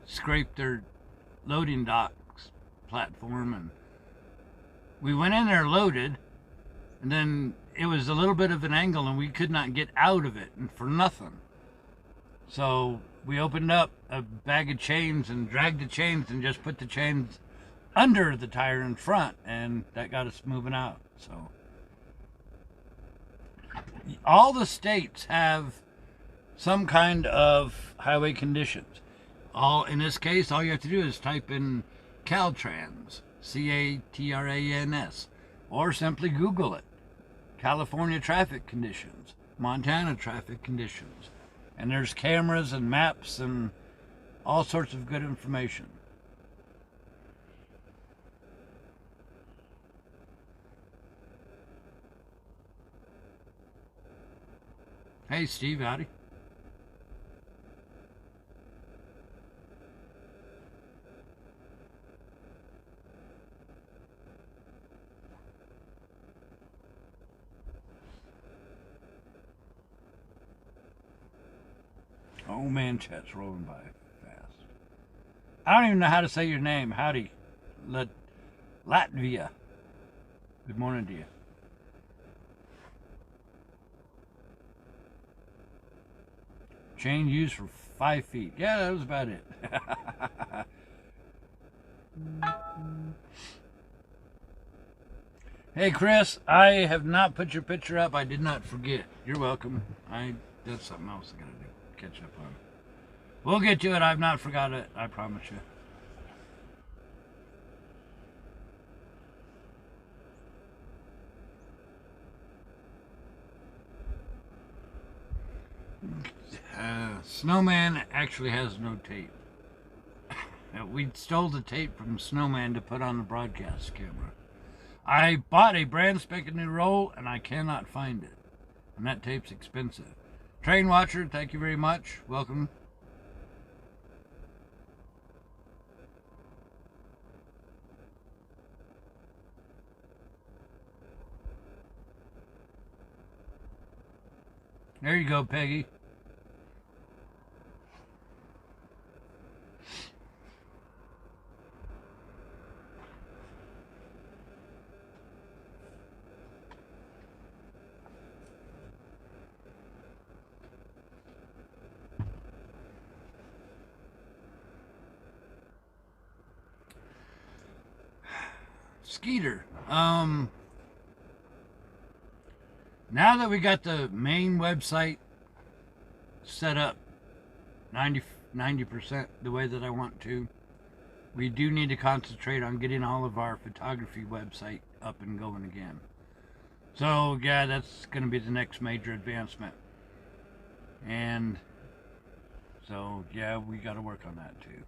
scrape their loading docks platform, and we went in there loaded, and then it was a little bit of an angle and we could not get out of it, and for nothing. So we opened up a bag of chains and dragged the chains and just put the chains under the tire in front, and that got us moving out. So all the states have some kind of highway conditions. In this case, all you have to do is type in Caltrans, Catrans, or simply Google it. California traffic conditions, Montana traffic conditions. And there's cameras and maps and all sorts of good information. Hey, Steve, howdy. Oh man, chat's rolling by fast. I don't even know how to say your name. Howdy, Latvia. Good morning to you. Chain used for 5 feet. Yeah, that was about it. Hey, Chris, I have not put your picture up. I did not forget. You're welcome. That's something else I gotta do. Catch up on. We'll get to it. I've not forgot it. I promise you. Snowman actually has no tape. We stole the tape from Snowman to put on the broadcast camera. I bought a brand spanking new roll and I cannot find it. And that tape's expensive. Train Watcher, thank you very much. Welcome. There you go, Peggy. Skeeter, now that we got the main website set up 90% the way that I want to, we do need to concentrate on getting all of our photography website up and going again. So yeah, that's going to be the next major advancement. And so yeah, we got to work on that too.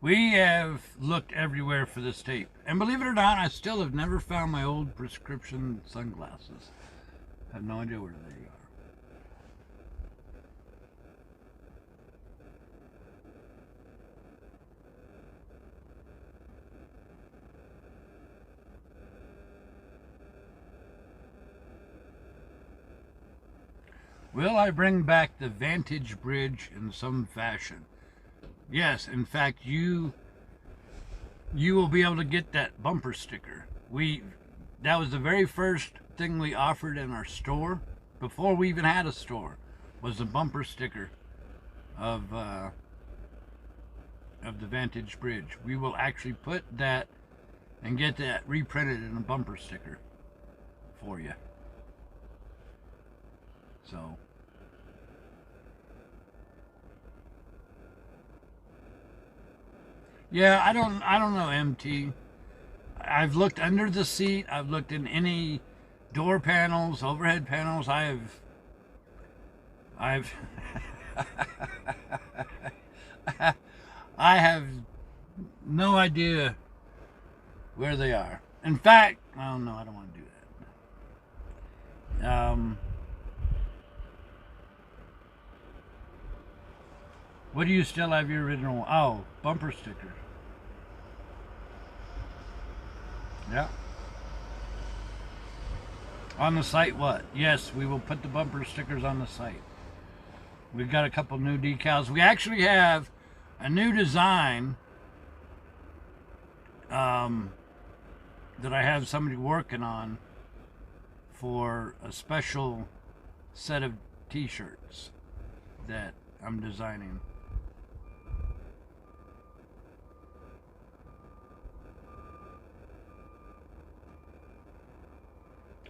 We have looked everywhere for this tape. And believe it or not, I still have never found my old prescription sunglasses. I have no idea where they are. Will I bring back the Vantage Bridge in some fashion? Yes, in fact, you will be able to get that bumper sticker. That was the very first thing we offered in our store, before we even had a store, was the bumper sticker of the Vantage Bridge. We will actually put that and get that reprinted in a bumper sticker for you. So yeah, I don't know, MT. I've looked under the seat. I've looked in any door panels, overhead panels. I've I have no idea where they are. In fact, oh no, I don't want to do that. What do you still have your original? Oh, bumper stickers. Yeah. On the site, what? Yes, we will put the bumper stickers on the site. We've got a couple new decals. We actually have a new design that I have somebody working on for a special set of t-shirts that I'm designing.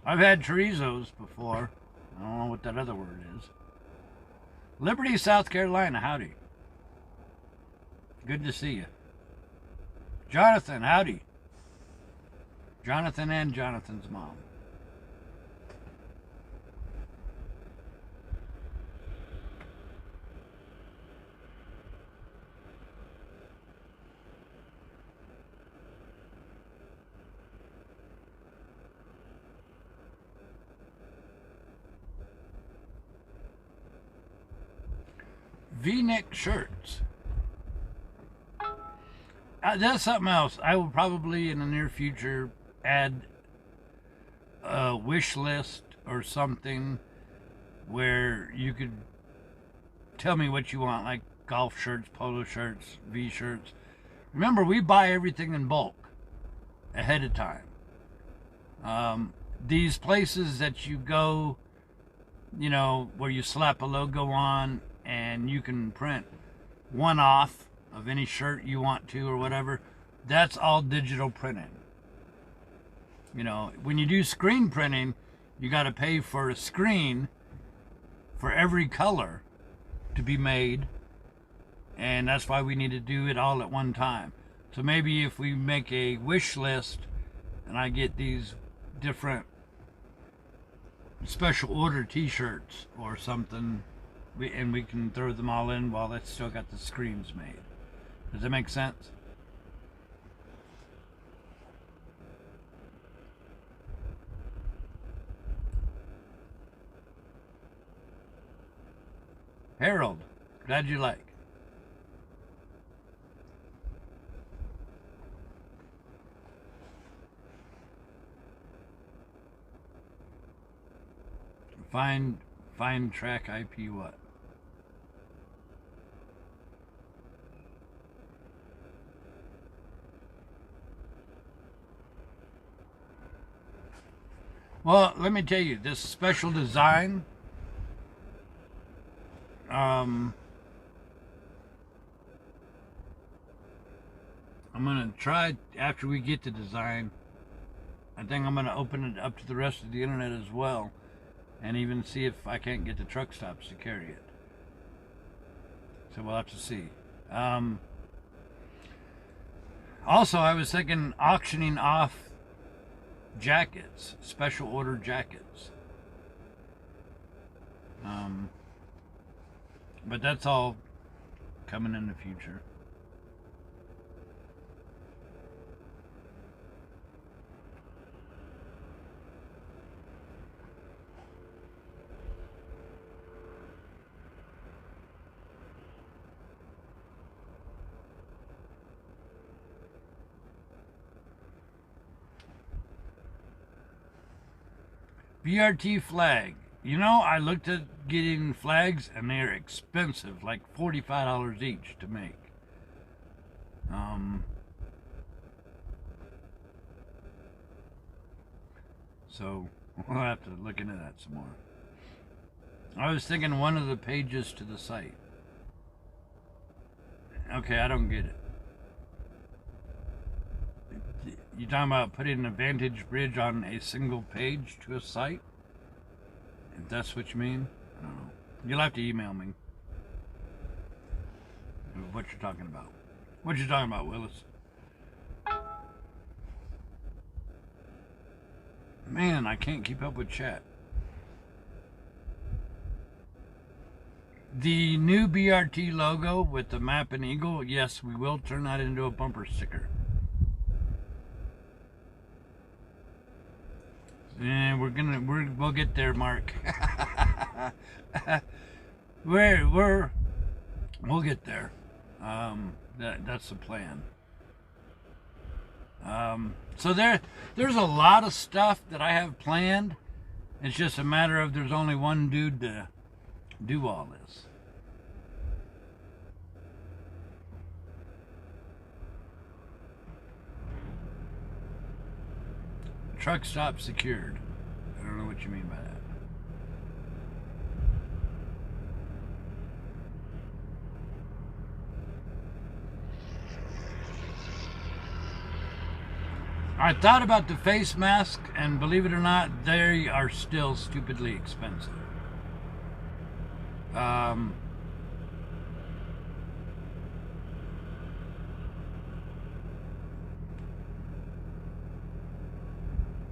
I've had chorizos before. I don't know what that other word is. Liberty, South Carolina, howdy. Good to see you. Jonathan, howdy. Jonathan and Jonathan's mom. V-neck shirts. That's something else. I will probably in the near future add a wish list or something where you could tell me what you want, like golf shirts, polo shirts, V-shirts. Remember, we buy everything in bulk ahead of time. These places that you go, you know, where you slap a logo on and you can print one off of any shirt you want to or whatever, that's all digital printing. You know, when you do screen printing, you got to pay for a screen for every color to be made, and that's why we need to do it all at one time. So maybe if we make a wish list and I get these different special order t-shirts or something, and we can throw them all in while it's still got the screens made. Does that make sense? Harold, glad you like. Find track IP what? Well, let me tell you, this special design, I'm going to try, after we get the design, I think I'm going to open it up to the rest of the internet as well, and even see if I can't get the truck stops to carry it. So we'll have to see. Also, I was thinking auctioning off jackets, special order jackets. But that's all coming in the future. BRT flag. You know, I looked at getting flags and they're expensive, like $45 each to make. So we'll have to look into that some more. I was thinking one of the pages to the site. Okay, I don't get it. You talking about putting a Vantage Bridge on a single page to a site? If that's what you mean? I don't know. You'll have to email me what you're talking about. What you talking about, Willis? Man, I can't keep up with chat. The new BRT logo with the map and eagle, yes, we will turn that into a bumper sticker. And we'll get there, Mark. We'll get there. That's the plan. So there's a lot of stuff that I have planned. It's just a matter of there's only one dude to do all this. Truck stop secured. I don't know what you mean by that. I thought about the face mask, and believe it or not, they are still stupidly expensive.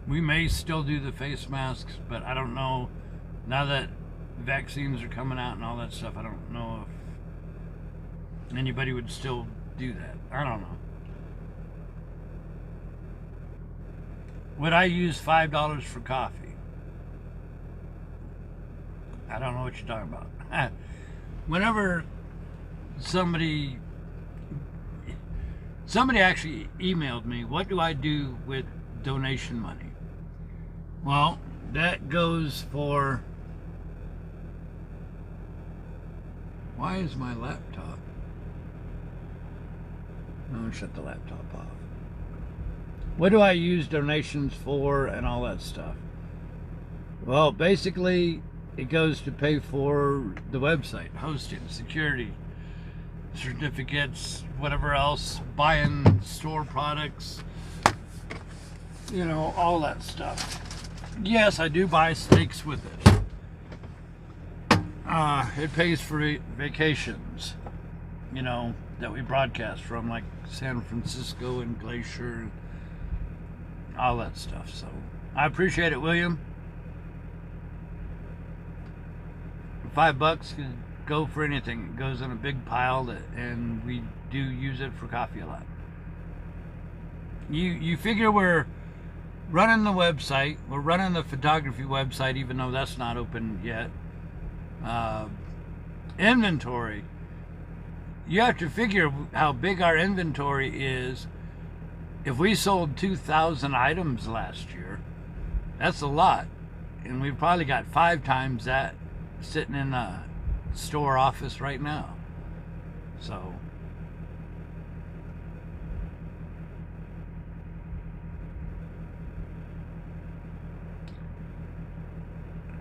We may still do the face masks, but I don't know. Now that vaccines are coming out and all that stuff, I don't know if anybody would still do that. I don't know. Would I use $5 for coffee? I don't know what you're talking about. Whenever somebody actually emailed me, what do I do with donation money? Well, that goes for... Why is my laptop? No, shut the laptop off. What do I use donations for and all that stuff? Well, basically, it goes to pay for the website, hosting, security, certificates, whatever else, buying store products, you know, all that stuff. Yes, I do buy steaks with it. It pays for vacations, you know, that we broadcast from, like San Francisco and Glacier, all that stuff. So I appreciate it, William. $5 could go for anything. It goes in a big pile, and we do use it for coffee a lot. You figure we're running the website, we're running the photography website, even though that's not open yet. Inventory. You have to figure how big our inventory is. If we sold 2,000 items last year, that's a lot. And we've probably got 5 times that sitting in a store office right now. So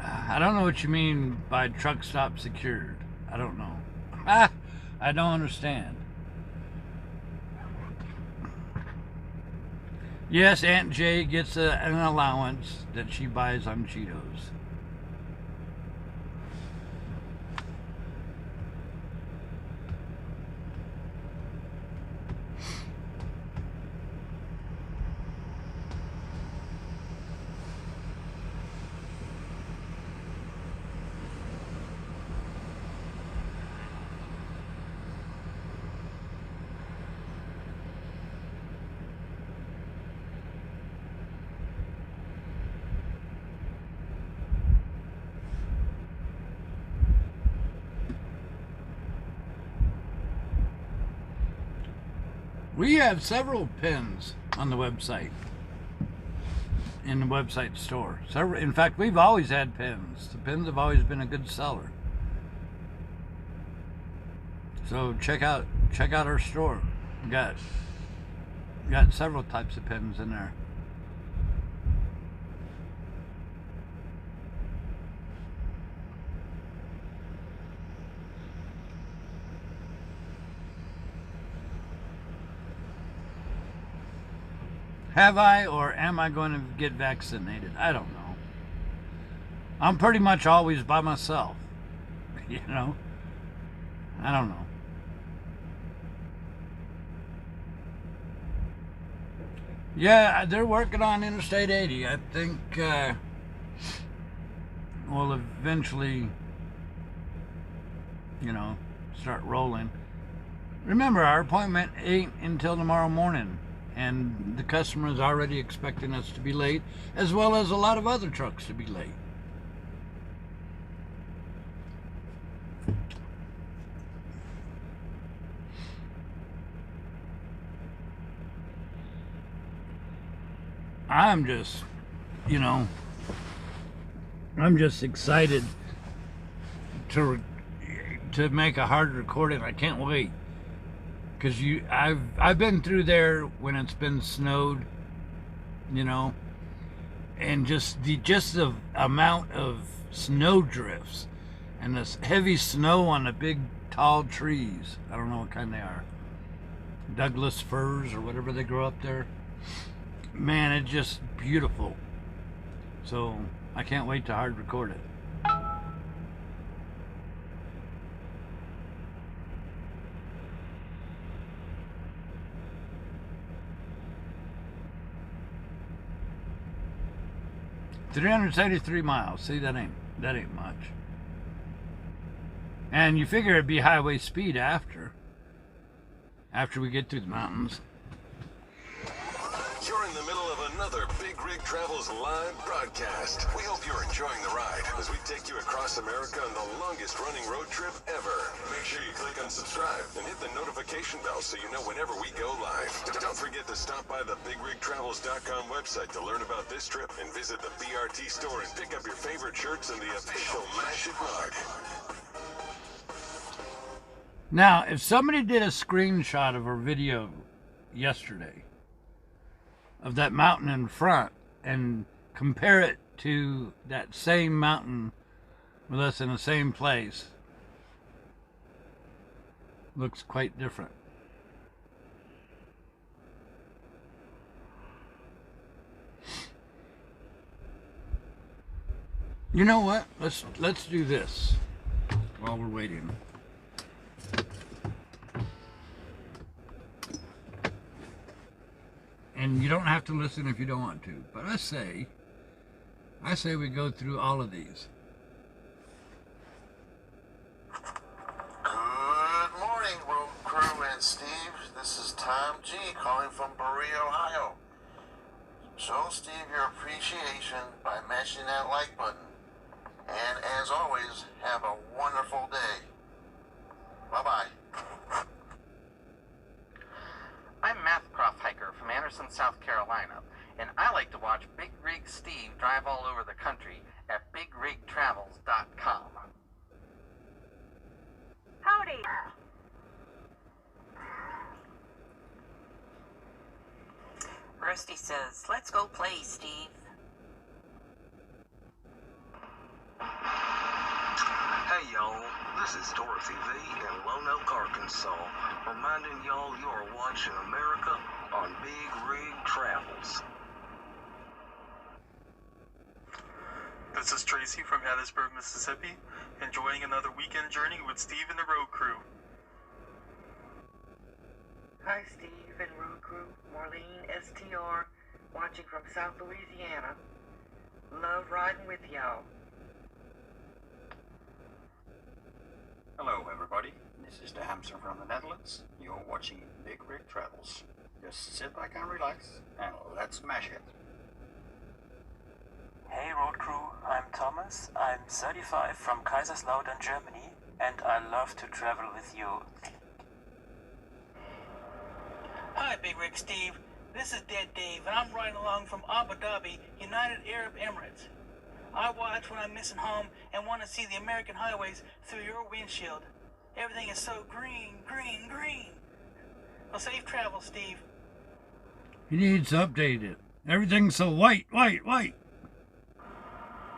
I don't know what you mean by truck stop secured. I don't know. I don't understand. Yes, Aunt Jay gets an allowance that she buys on Cheetos. We have several pins on the website, in the website store. Several, in fact, we've always had pins. The pins have always been a good seller. So check out our store. We got several types of pins in there. Have I, or am I going to get vaccinated? I don't know. I'm pretty much always by myself. You know? I don't know. Yeah, they're working on Interstate 80. I think we'll eventually, you know, start rolling. Remember, our appointment ain't until tomorrow morning. And the customer is already expecting us to be late, as well as a lot of other trucks to be late. I'm just, you know, I'm just excited to make a hard recording. I can't wait. Because I've been through there when it's been snowed, you know, and just the amount of snow drifts and this heavy snow on the big tall trees. I don't know what kind they are, Douglas firs or whatever they grow up there. Man, it's just beautiful. So I can't wait to hard record it. $373 miles. See, that ain't much. And you figure it'd be highway speed after we get through the mountains. You're in the middle of a another Big Rig Travels live broadcast. We hope you're enjoying the ride as we take you across America on the longest running road trip ever. Make sure you click on subscribe and hit the notification bell so you know whenever we go live. Don't forget to stop by the BigRigTravels.com website to learn about this trip and visit the BRT store and pick up your favorite shirts and the official Mash It mug. Now, if somebody did a screenshot of our video yesterday of that mountain in front and compare it to that same mountain with us in the same place, looks quite different. You know what? Let's do this while we're waiting. And you don't have to listen if you don't want to, but I say we go through all of these. Good morning, road crew and Steve. This is Tom G calling from Berea, Ohio. Show Steve your appreciation by mashing that like button. And as always, have a wonderful day. Bye-bye. I'm Math Prof Hiker from Anderson, South Carolina, and I like to watch Big Rig Steve drive all over the country at BigRigTravels.com. Howdy. Rusty says, let's go play, Steve. Hey y'all, this is Dorothy V in Lone Oak, Arkansas, reminding y'all you're watching America on Big Rig Travels. This is Tracy from Hattiesburg, Mississippi, enjoying another weekend journey with Steve and the road crew. Hi Steve and road crew, Marlene STR, watching from South Louisiana. Love riding with y'all. Hello everybody, this is the hamster from the Netherlands. You're watching Big Rig Travels. Just sit back and relax, and let's smash it. Hey road crew, I'm Thomas. I'm 35 from Kaiserslautern, Germany, and I love to travel with you. Hi Big Rig Steve, this is Dead Dave, and I'm riding along from Abu Dhabi, United Arab Emirates. I watch when I'm missing home and want to see the American highways through your windshield. Everything is so green, green, green. Well, safe travel, Steve. He needs to update it. Everything's so white, white, white.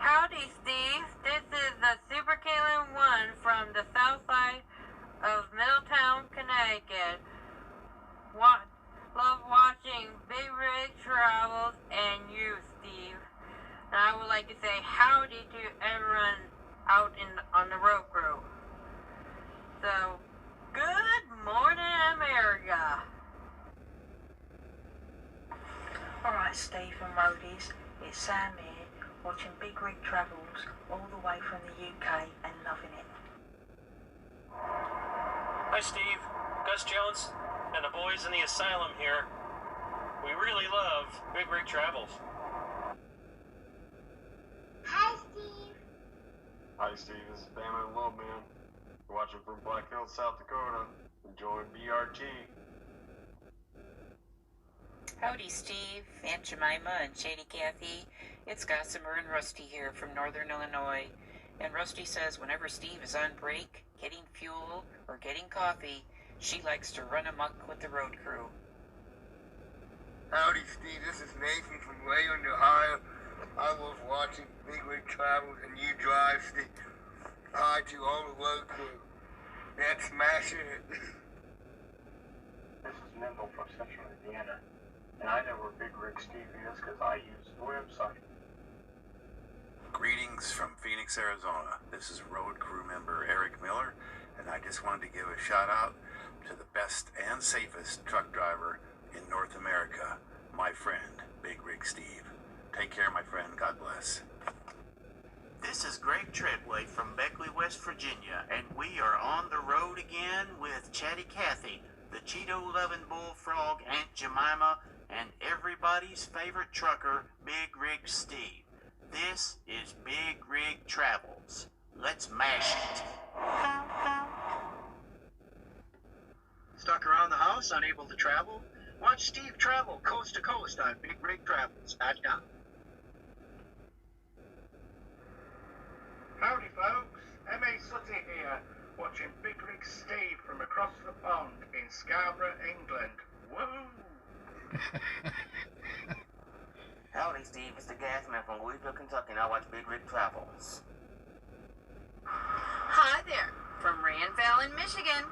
Howdy, Steve. This is the Super Kalen 1 from the south side of Middletown, Connecticut. Love watching Big Rig Travels and you, Steve. And I would like to say howdy to everyone out on the road crew. So, good morning, America. Alright Steve and roadies, it's Sam here, watching Big Rig Travels all the way from the UK and loving it. Hi Steve, Gus Jones, and the boys in the asylum here. We really love Big Rig Travels. Hi, Steve. Hi, Steve. This is Bama and Love Man. We're watching from Black Hills, South Dakota. Enjoying BRT. Howdy, Steve, Aunt Jemima, and Shady Kathy. It's Gossamer and Rusty here from Northern Illinois. And Rusty says whenever Steve is on break, getting fuel, or getting coffee, she likes to run amok with the road crew. Howdy, Steve. This is Nathan from Wayland, Ohio. I love watching Big Rig Travels and you drive, Steve. Hi to all the road crew. That's smashing it. This is Nimble from Central Indiana. And I know where Big Rig Steve is because I use the website. Greetings from Phoenix, Arizona. This is road crew member Eric Miller, and I just wanted to give a shout out to the best and safest truck driver in North America, my friend, Big Rig Steve. Take care, my friend. God bless. This is Greg Treadway from Beckley, West Virginia, and we are on the road again with Chatty Cathy. the Cheeto-loving bullfrog, Aunt Jemima, and everybody's favorite trucker, Big Rig Steve. This is Big Rig Travels. Let's mash it. Stuck around the house, unable to travel? Watch Steve travel coast to coast on BigRigTravels.com. Howdy folks, M.A. Sutty here, watching Big Rig Steve from across the pond in Scarborough, England. Woo! Howdy, Steve. It's the Gasman from Louisville, Kentucky, and I watch Big Rig Travels. Hi there, from Randville in Michigan.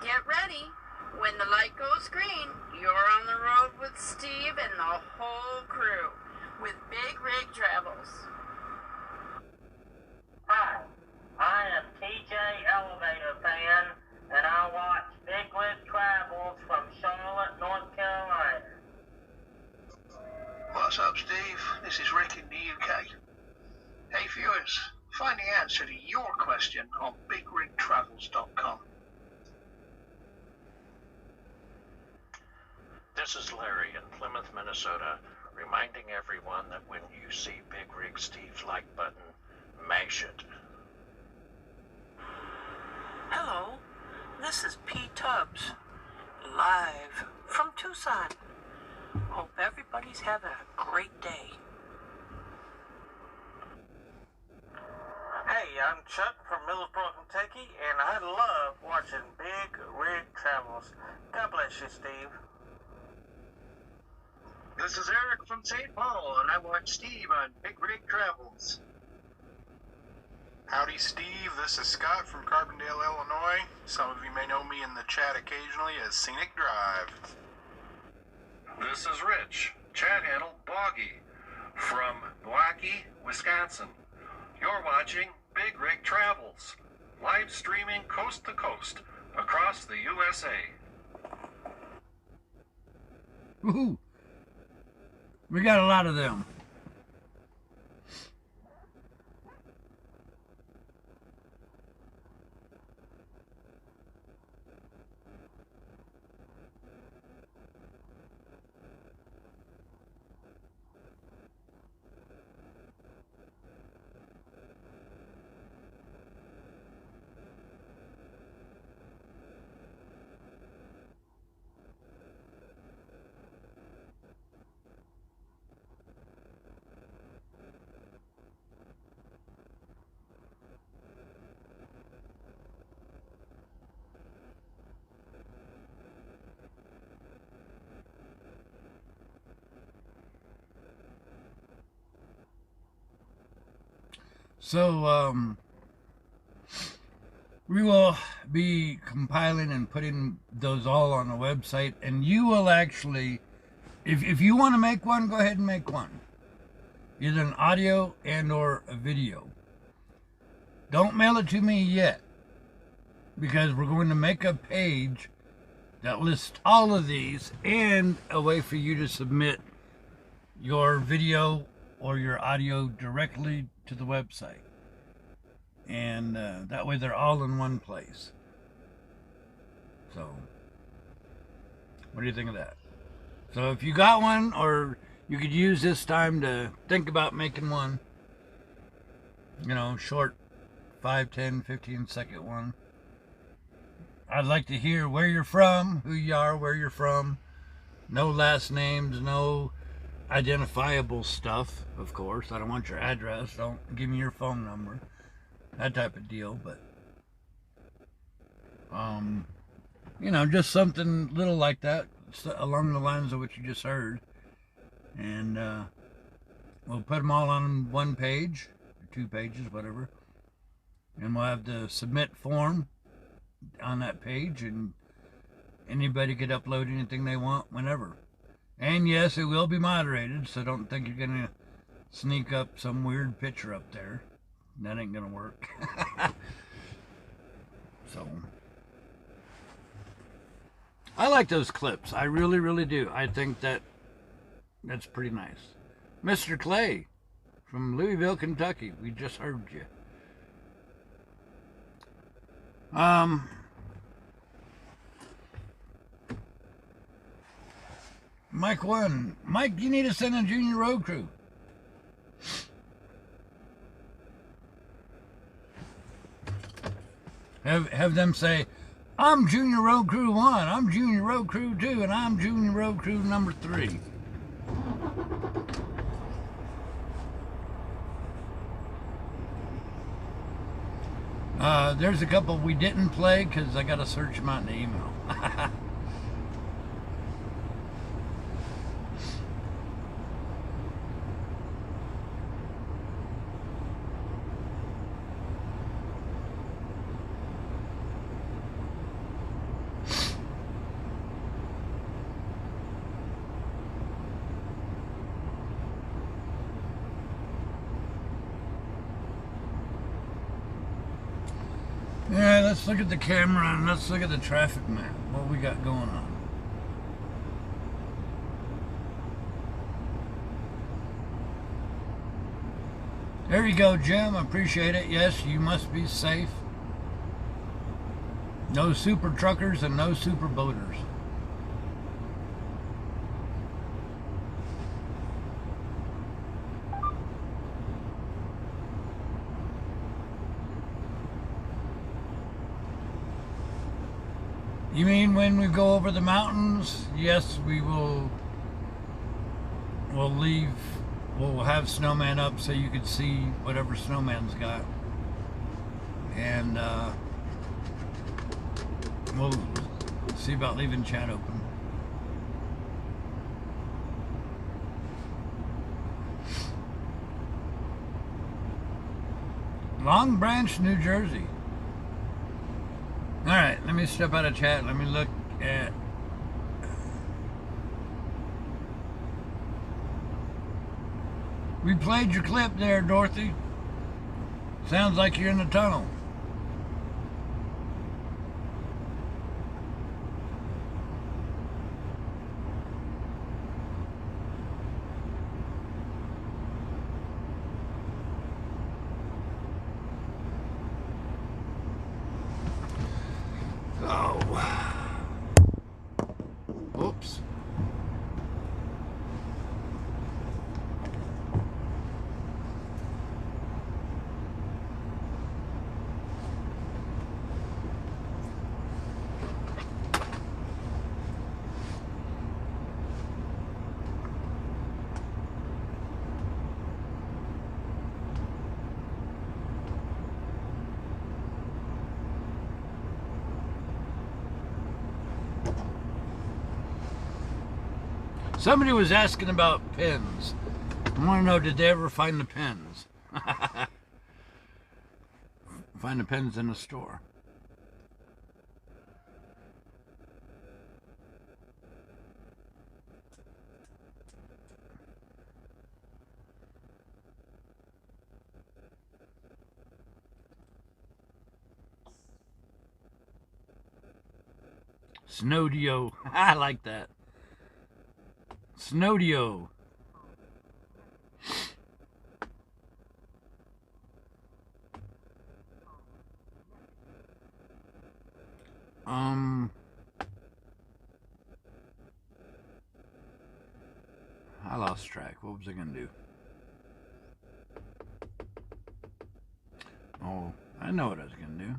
Get ready. When the light goes green, you're on the road with Steve and the whole crew with Big Rig Travels. Hi, I am TJ Elevator Fan, and I watch Big Rig Travels from Charlotte, North Carolina. What's up, Steve? This is Rick in the UK. Hey viewers, find the answer to your question on BigRigTravels.com. This is Larry in Plymouth, Minnesota, reminding everyone that when you see Big Rig Steve's like button, mash it. Hello, this is P. Tubbs, live from Tucson. Hope everybody's having a great day. Hey, I'm Chuck from Millersboro, Kentucky, and I love watching Big Rig Travels. God bless you, Steve. This is Eric from St. Paul, and I watch Steve on Big Rig Travels. Howdy, Steve. This is Scott from Carbondale, Illinois. Some of you may know me in the chat occasionally as Scenic Drive. This is Rich, chat handle Boggy, from Milwaukee, Wisconsin. You're watching Big Rig Travels, live streaming coast to coast across the USA. Woohoo! We got a lot of them. So, we will be compiling and putting those all on the website, and you will actually, if you want to make one, go ahead and make one. Either an audio and or a video. Don't mail it to me yet, because we're going to make a page that lists all of these and a way for you to submit your video or your audio directly to the website, and that way they're all in one place. So what do you think of that? So if you got one, or you could use this time to think about making one, you know, short 5, 10, 15 second one. I'd like to hear where you're from, who you are, where you're from. No last names, no identifiable stuff, of course. I don't want your address. Don't give me your phone number. That type of deal. But you know, just something little like that, along the lines of what you just heard. And we'll put them all on one page, or 2 pages, whatever. And we'll have the submit form on that page, and anybody could upload anything they want whenever. And yes, it will be moderated, so don't think you're gonna sneak up some weird picture up there. That ain't gonna work. So I like those clips. I really, really do. I think that's pretty nice. Mr. Clay from Louisville, Kentucky. We just heard you. Mike 1. Mike, you need to send a junior road crew. Have them say, I'm junior road crew 1, I'm junior road crew 2, and I'm junior road crew number 3. There's a couple we didn't play because I got to search them out in the email. Yeah, let's look at the camera and let's look at the traffic map. What we got going on. There you go, Jim. I appreciate it. Yes, you must be safe. No super truckers and no super boaters. You mean when we go over the mountains? Yes, we will. We'll leave. We'll have snowman up so you can see whatever snowman's got, and we'll see about leaving chat open. Long Branch, New Jersey. All right, let me step out of chat. Let me look at. We played your clip there, Dorothy. Sounds like you're in the tunnel. Oops. Somebody was asking about pins. I want to know, did they ever find the pins? Find the pins in the store. Snowdio. I like that. Snowdio. I lost track. What was I gonna do? Oh, I know what I was gonna do.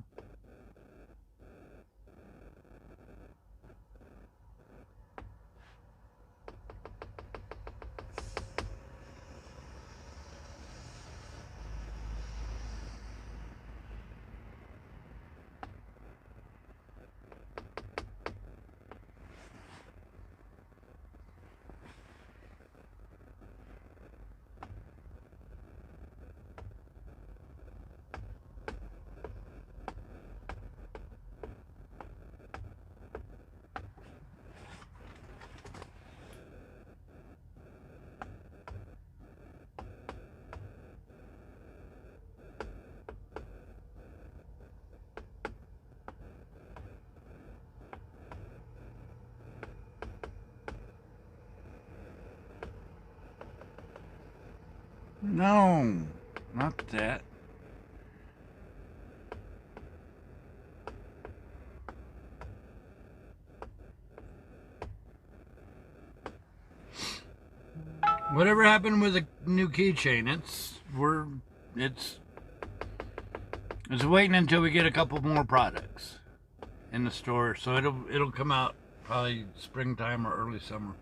No, not that. Whatever happened with the new keychain? It's waiting until we get a couple more products in the store, so it'll come out probably springtime or early summer.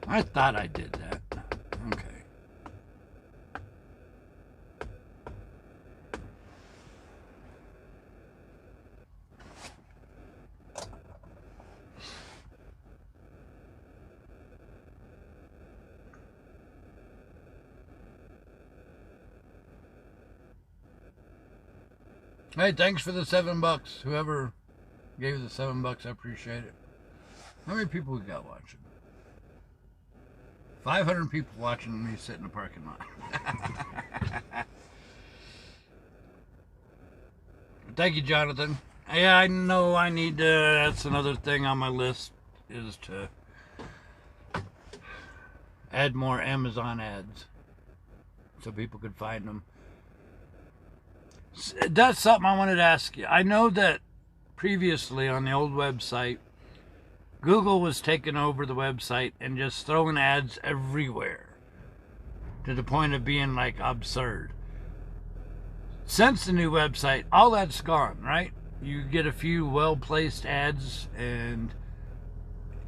I thought I did that. Okay. Hey, thanks for the $7. Whoever gave the $7, I appreciate it. How many people we got watching? 500 people watching me sit in the parking lot. Thank you, Jonathan. Yeah, I know I need to, that's another thing on my list, is to add more Amazon ads so people could find them. That's something I wanted to ask you. I know that previously on the old website, Google was taking over the website and just throwing ads everywhere to the point of being like absurd. Since the new website, all that's gone, right? You get a few well-placed ads and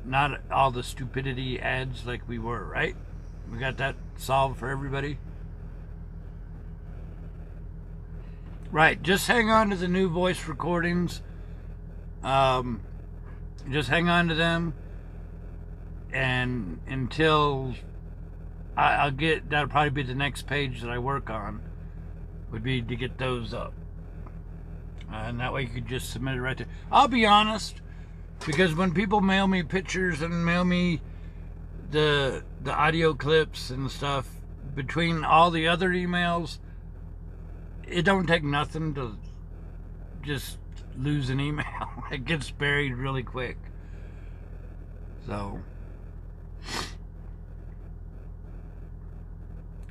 not all the stupidity ads like we were, right? We got that solved for everybody? Right, just hang on to the new voice recordings. Just hang on to them, and until I'll get, that'll probably be the next page that I work on, would be to get those up. And that way you could just submit it right there. I'll be honest, because when people mail me pictures and mail me the audio clips and stuff, between all the other emails, it don't take nothing to just lose an email. It gets buried really quick. So,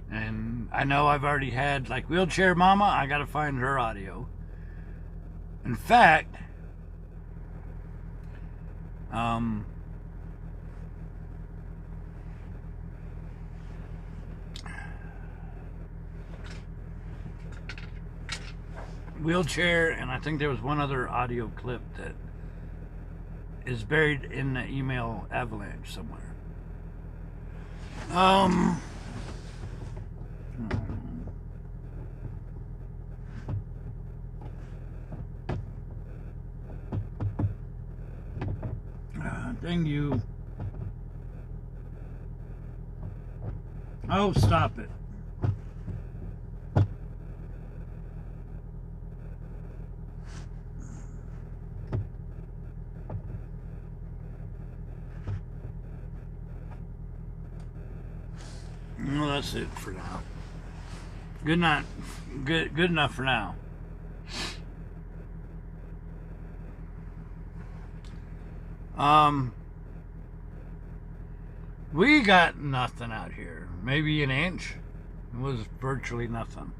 and I know I've already had, like, Wheelchair Mama, I gotta find her audio. In fact, Wheelchair, and I think there was one other audio clip that is buried in the email avalanche somewhere. Dang you. Oh, stop it. Well, that's it for now. Good night. Good enough for now. We got nothing out here. Maybe an inch. It was virtually nothing.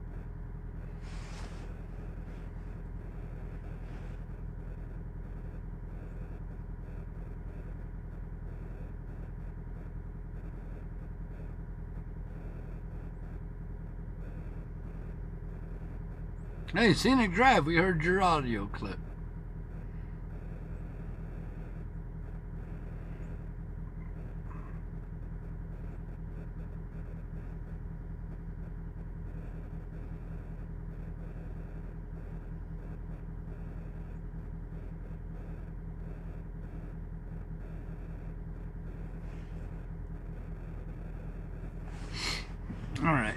Hey, Scenic Drive, we heard your audio clip. All right.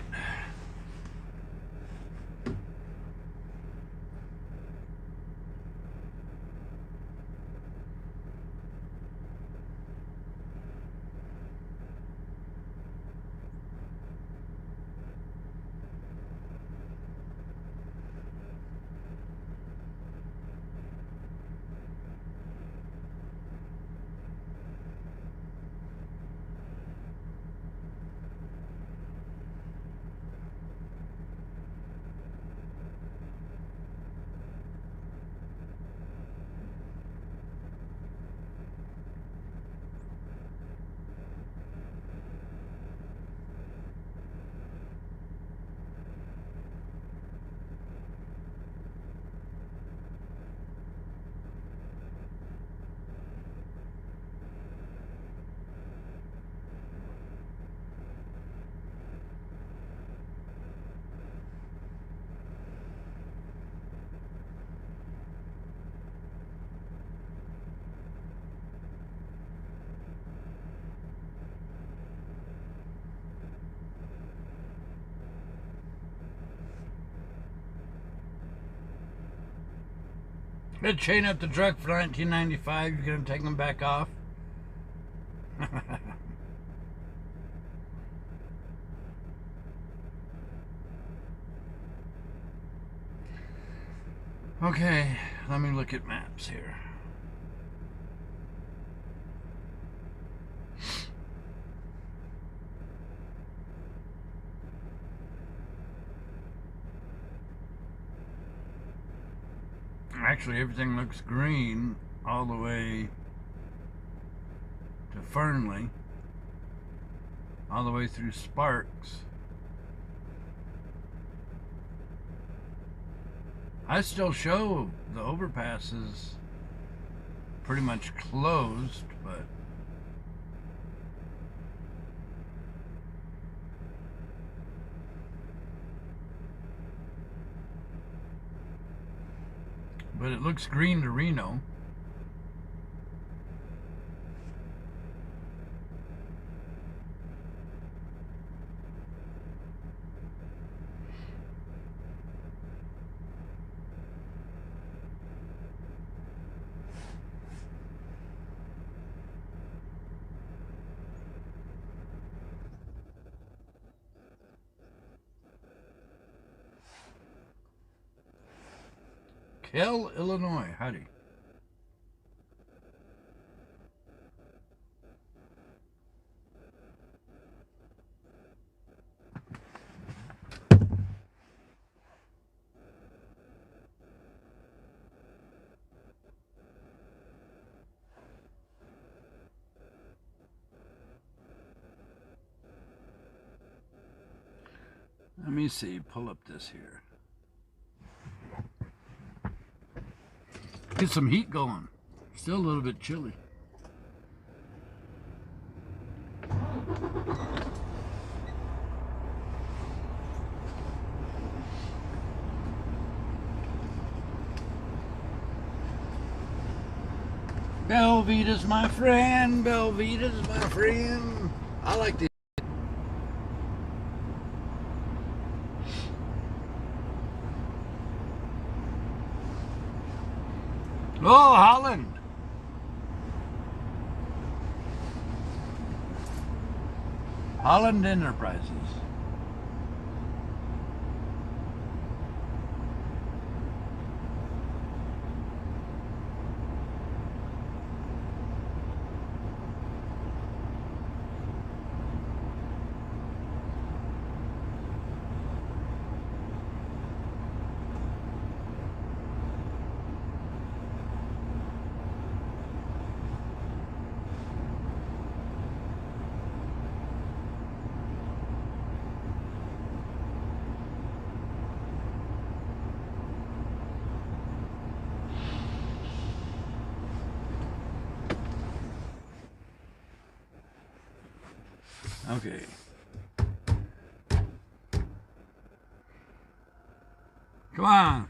They chain up the truck for 1995. You're gonna take them back off? Okay, let me look at maps here. Actually, everything looks green all the way to Fernley, all the way through Sparks. I still show the overpass is pretty much closed, but it looks green to Reno. Kell, Illinois. Howdy. Let me see, pull up this here. Get some heat going. Still a little bit chilly. Belvita's my friend. Belvita's my friend. I like the Oh, Holland. Holland Enterprises. Okay. Come on.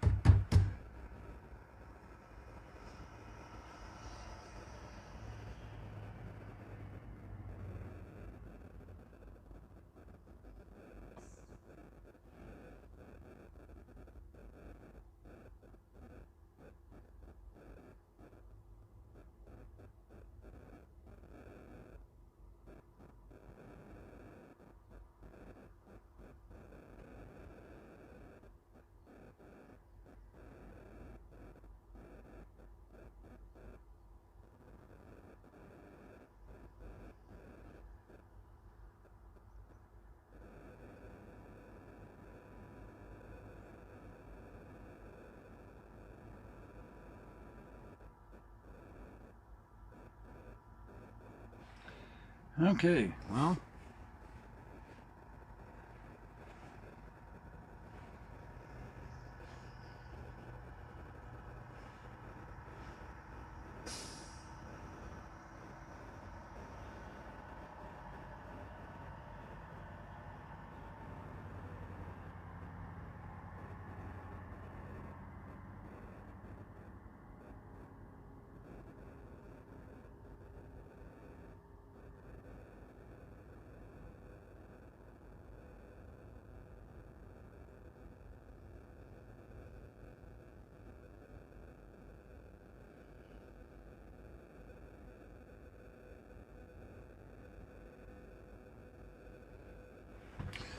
Okay, well.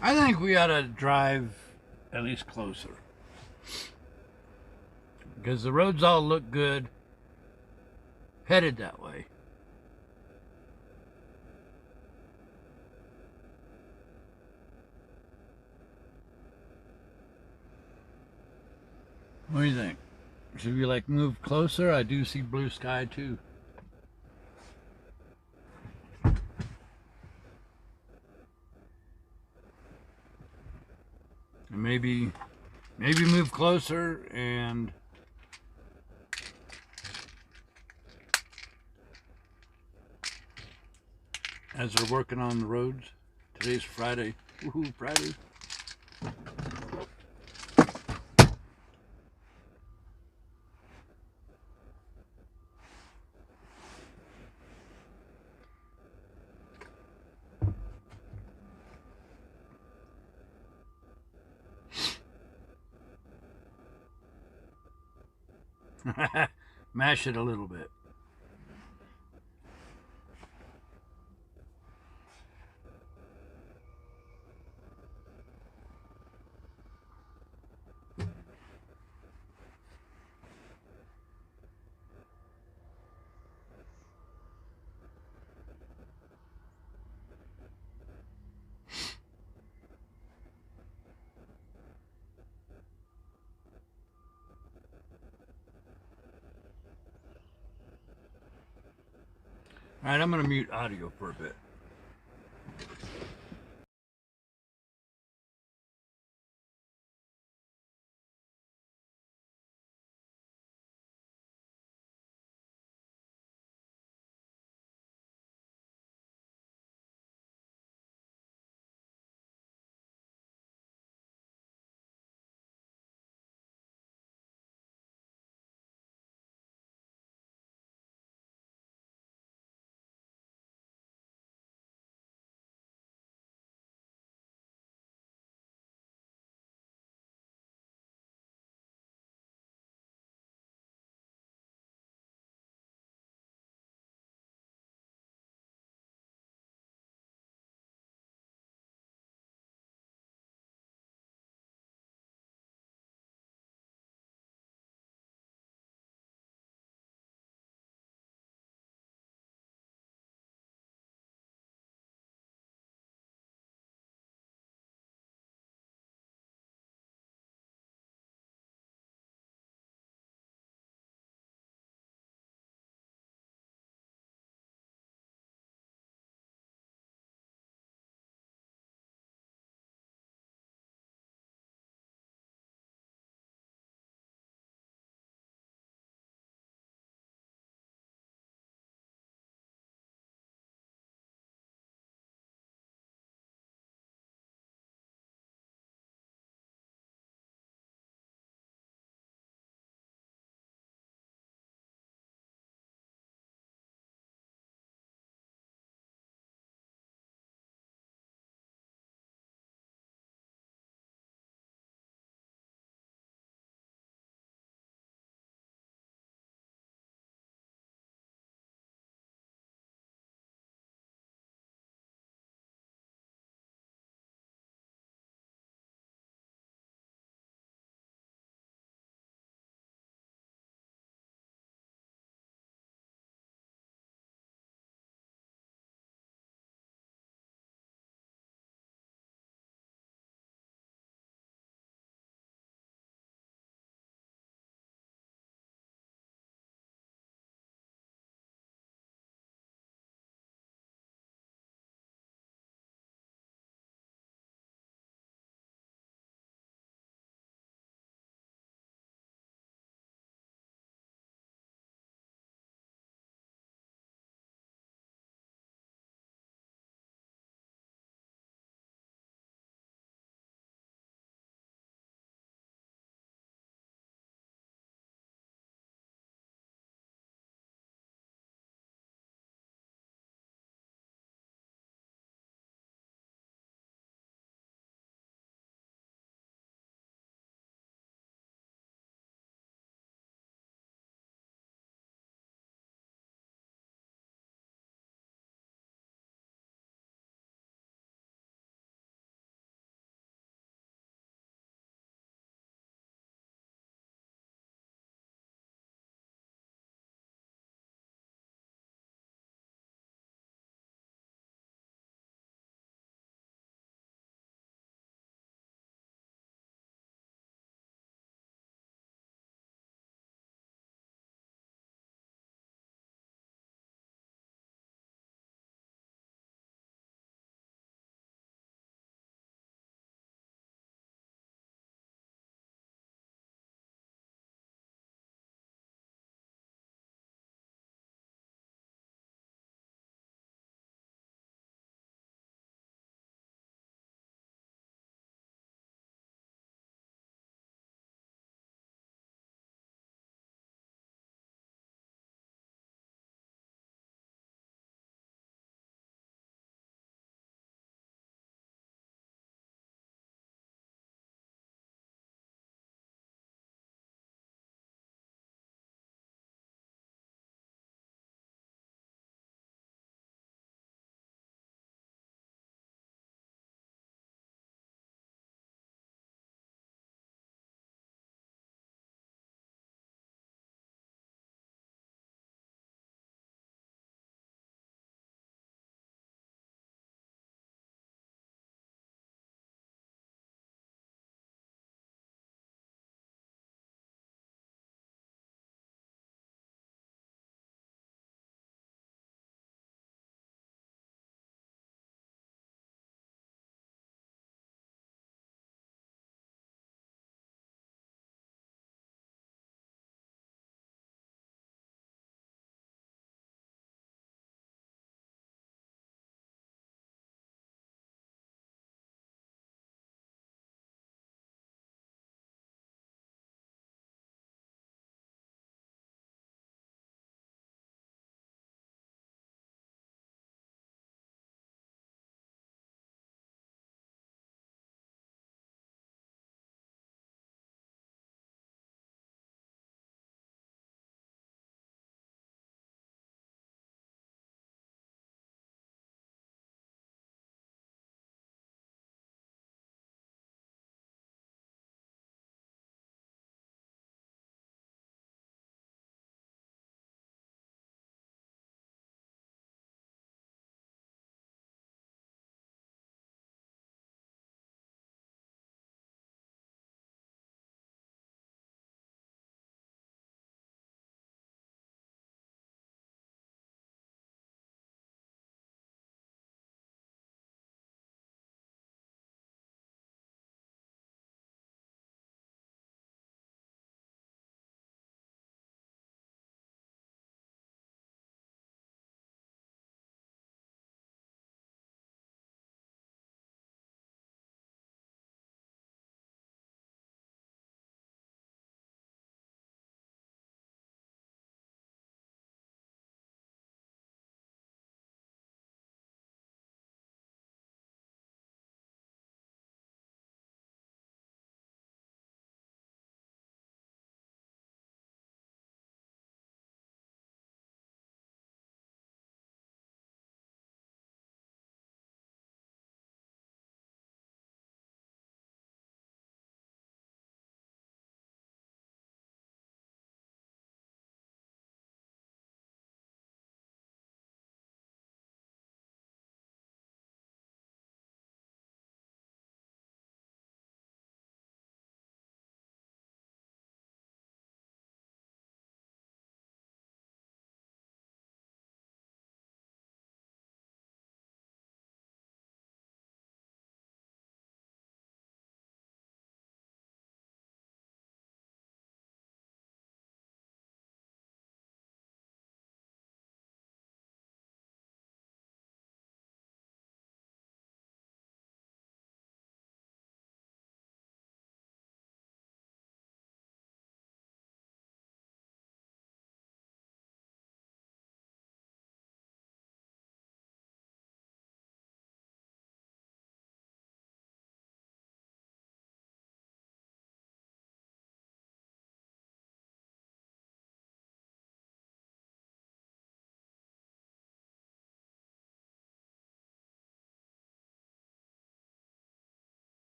I think we ought to drive at least closer. Because the roads all look good headed that way. What do you think? Should we like move closer? I do see blue sky too. And maybe move closer, and as they're working on the roads. Today's Friday. Woohoo, Friday. Mash it a little bit. All right, I'm going to mute audio for a bit.